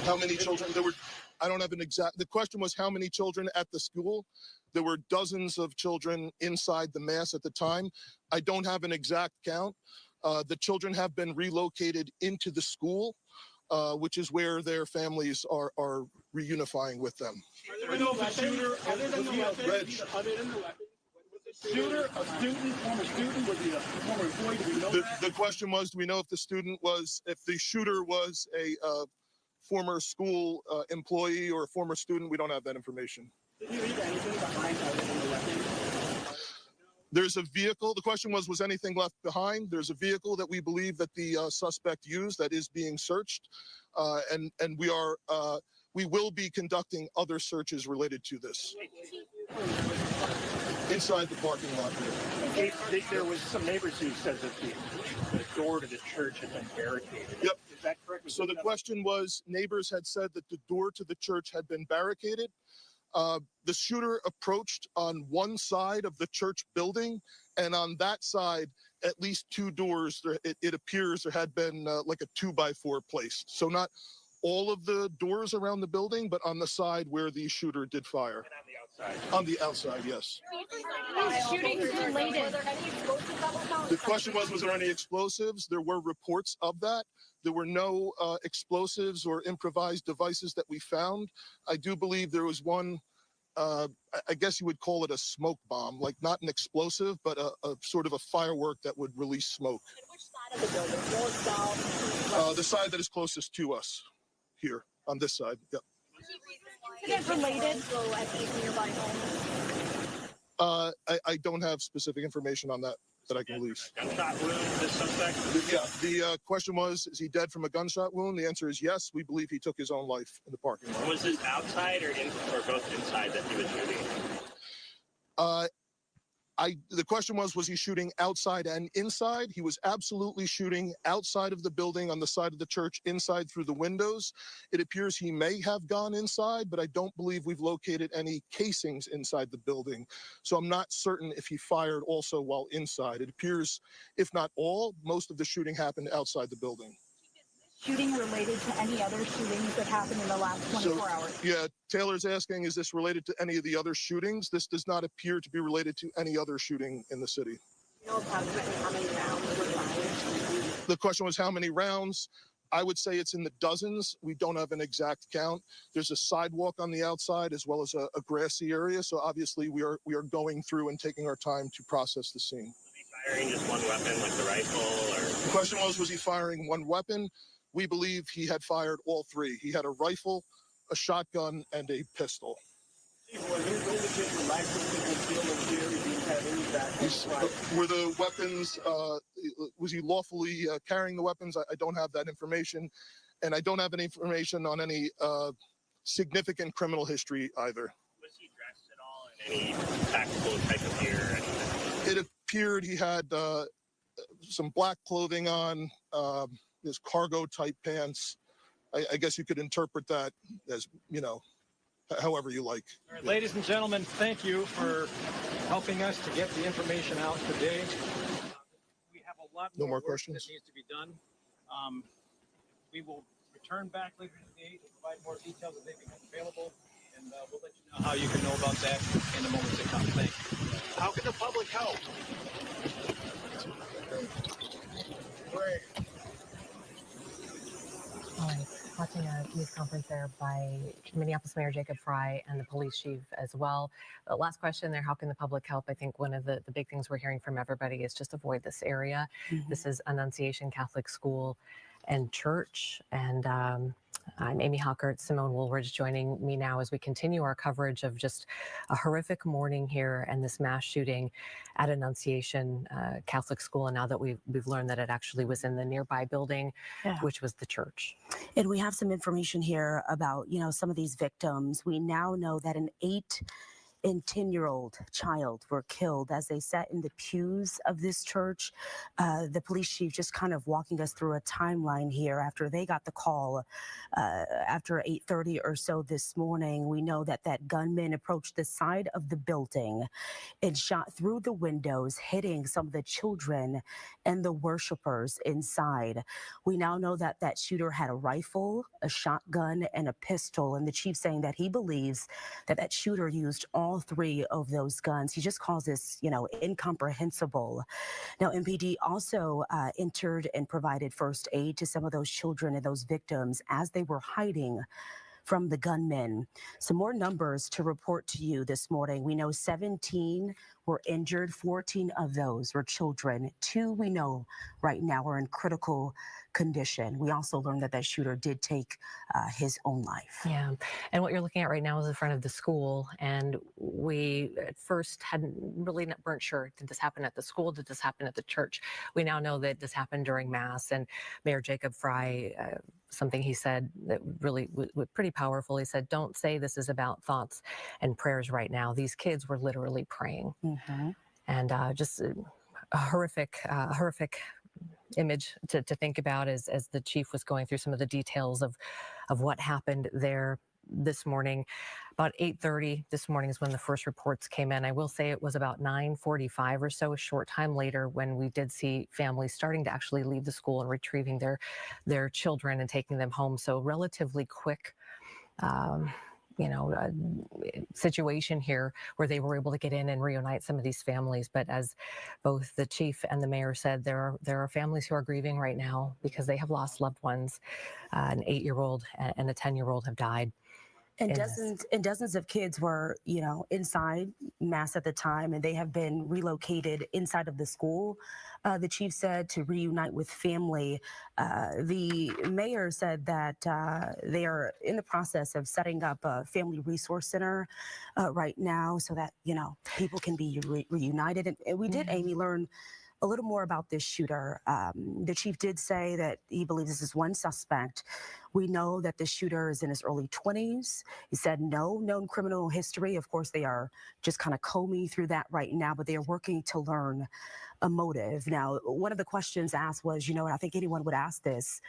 How many children? There were, I don't have an exact, the question was how many children at the school? There were dozens of children inside the mass at the time. I don't have an exact count. The children have been relocated into the school, which is where their families are reunifying with them. Shooter, a student, former student, was he a former employee? Do we know that? The question was, do we know if the student was, if the shooter was a former school employee or a former student? We don't have that information. Did you leave anything behind other than the weapon? There's a vehicle. The question was anything left behind? There's a vehicle that we believe that the suspect used that is being searched. And we will be conducting other searches related to this. Inside the parking lot there. There was some neighbors who said that the door to the church had been barricaded. Yep. Is that correct? So the question was, neighbors had said that the door to the church had been barricaded. The shooter approached on one side of the church building, and on that side, at least 2 doors, it appears there had been like a 2x4 placed. So not all of the doors around the building, but on the side where the shooter did fire. And on the outside? On the outside, yes. Shootings related. The question was there any explosives? There were reports of that. There were no explosives or improvised devices that we found. I do believe there was one, I guess you would call it a smoke bomb, like not an explosive, but a sort of a firework that would release smoke. And which side of the building? North, south? The side that is closest to us, here, on this side. Yep. Incident related? So at these nearby homes? I don't have specific information on that I can release. Gunshot wound, the suspect? Yeah, the question was, is he dead from a gunshot wound? The answer is yes. We believe he took his own life in the parking lot. Was this outside or both inside that he was shooting? The question was he shooting outside and inside? He was absolutely shooting outside of the building on the side of the church, inside through the windows. It appears he may have gone inside, but I don't believe we've located any casings inside the building. So I'm not certain if he fired also while inside. It appears, if not all, most of the shooting happened outside the building. Shooting related to any other shootings that happened in the last 24 hours? Yeah, Taylor's asking, is this related to any of the other shootings? This does not appear to be related to any other shooting in the city. You know approximately how many rounds were fired? The question was how many rounds? I would say it's in the dozens. We don't have an exact count. There's a sidewalk on the outside as well as a grassy area. So obviously we are going through and taking our time to process the scene. Was he firing just one weapon, like the rifle, or? The question was he firing one weapon? We believe he had fired all three. He had a rifle, a shotgun, and a pistol. Were the weapons, was he lawfully carrying the weapons? I don't have that information. And I don't have any information on any significant criminal history either. Was he dressed at all in any tactical type of gear? It appeared he had some black clothing on, his cargo type pants. I guess you could interpret that as, however you like. All right, ladies and gentlemen, thank you for helping us to get the information out today. We have a lot more, questions that needs to be done. We will return back later today to provide more details as they become available, and we'll let you know how you can know about that in the moments to come. Thank you. How can the public help? Great. Watching a news conference there by Minneapolis Mayor Jacob Fry and the police chief as well. The last question there, how can the public help? I think one of the big things we're hearing from everybody is just avoid this area. Mm-hmm. This is Annunciation Catholic School and Church. And I'm Amy Hockert. Simone Woolridge joining me now as we continue our coverage of just a horrific morning here and this mass shooting at Annunciation Catholic School. And now that we've learned that it actually was in the nearby building, which was the church. And we have some information here about, some of these victims. We now know that an 8 and 10-year-old child were killed as they sat in the pews of this church. The police chief just kind of walking us through a timeline here after they got the call after 8:30 or so this morning. We know that gunman approached the side of the building and shot through the windows, hitting some of the children and the worshipers inside. We now know that shooter had a rifle, a shotgun, and a pistol. And the chief saying that he believes that shooter used all 3 of those guns. He just calls this, incomprehensible. Now, MPD also entered and provided first aid to some of those children and those victims as they were hiding from the gunmen. Some more numbers to report to you this morning. We know 17 were injured. 14 of those were children. 2 we know right now are in critical condition. We also learned that shooter did take his own life. Yeah, and what you're looking at right now is the front of the school, and we at first weren't sure, did this happen at the school, did this happen at the church? We now know that this happened during Mass, and Mayor Jacob Fry, something he said that really was pretty powerful. He said, don't say this is about thoughts and prayers right now. These kids were literally praying. Mm-hmm. And just a horrific image to think about as the chief was going through some of the details of what happened there this morning. About 8:30 this morning is when the first reports came in. I will say it was about 9:45 or so, a short time later, when we did see families starting to actually leave the school and retrieving their children and taking them home. So relatively quick situation here where they were able to get in and reunite some of these families. But as both the chief and the mayor said, there are families who are grieving right now because they have lost loved ones. An 8-year-old and a 10-year-old have died. And dozens of kids were, inside Mass at the time, and they have been relocated inside of the school, the chief said, to reunite with family. The mayor said that they are in the process of setting up a family resource center right now so that, people can be reunited. And we did, Amy, learn a little more about this shooter. The chief did say that he believes this is one suspect We know that the shooter is in his early 20s. He said no known criminal history. Of course, they are just kind of combing through that right now, but they are working to learn a motive. Now, one of the questions asked was, and I think anyone would ask this,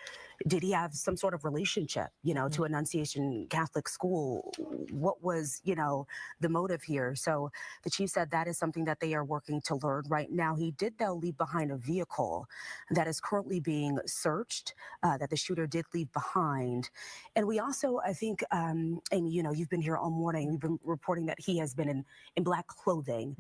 did he have some sort of relationship, to Annunciation Catholic School? What was, the motive here? So the chief said that is something that they are working to learn right now. He did, though, leave behind a vehicle that is currently being searched, that the shooter did leave behind. And we also, I think, Amy, you've been here all morning. We've been reporting that he has been in black clothing.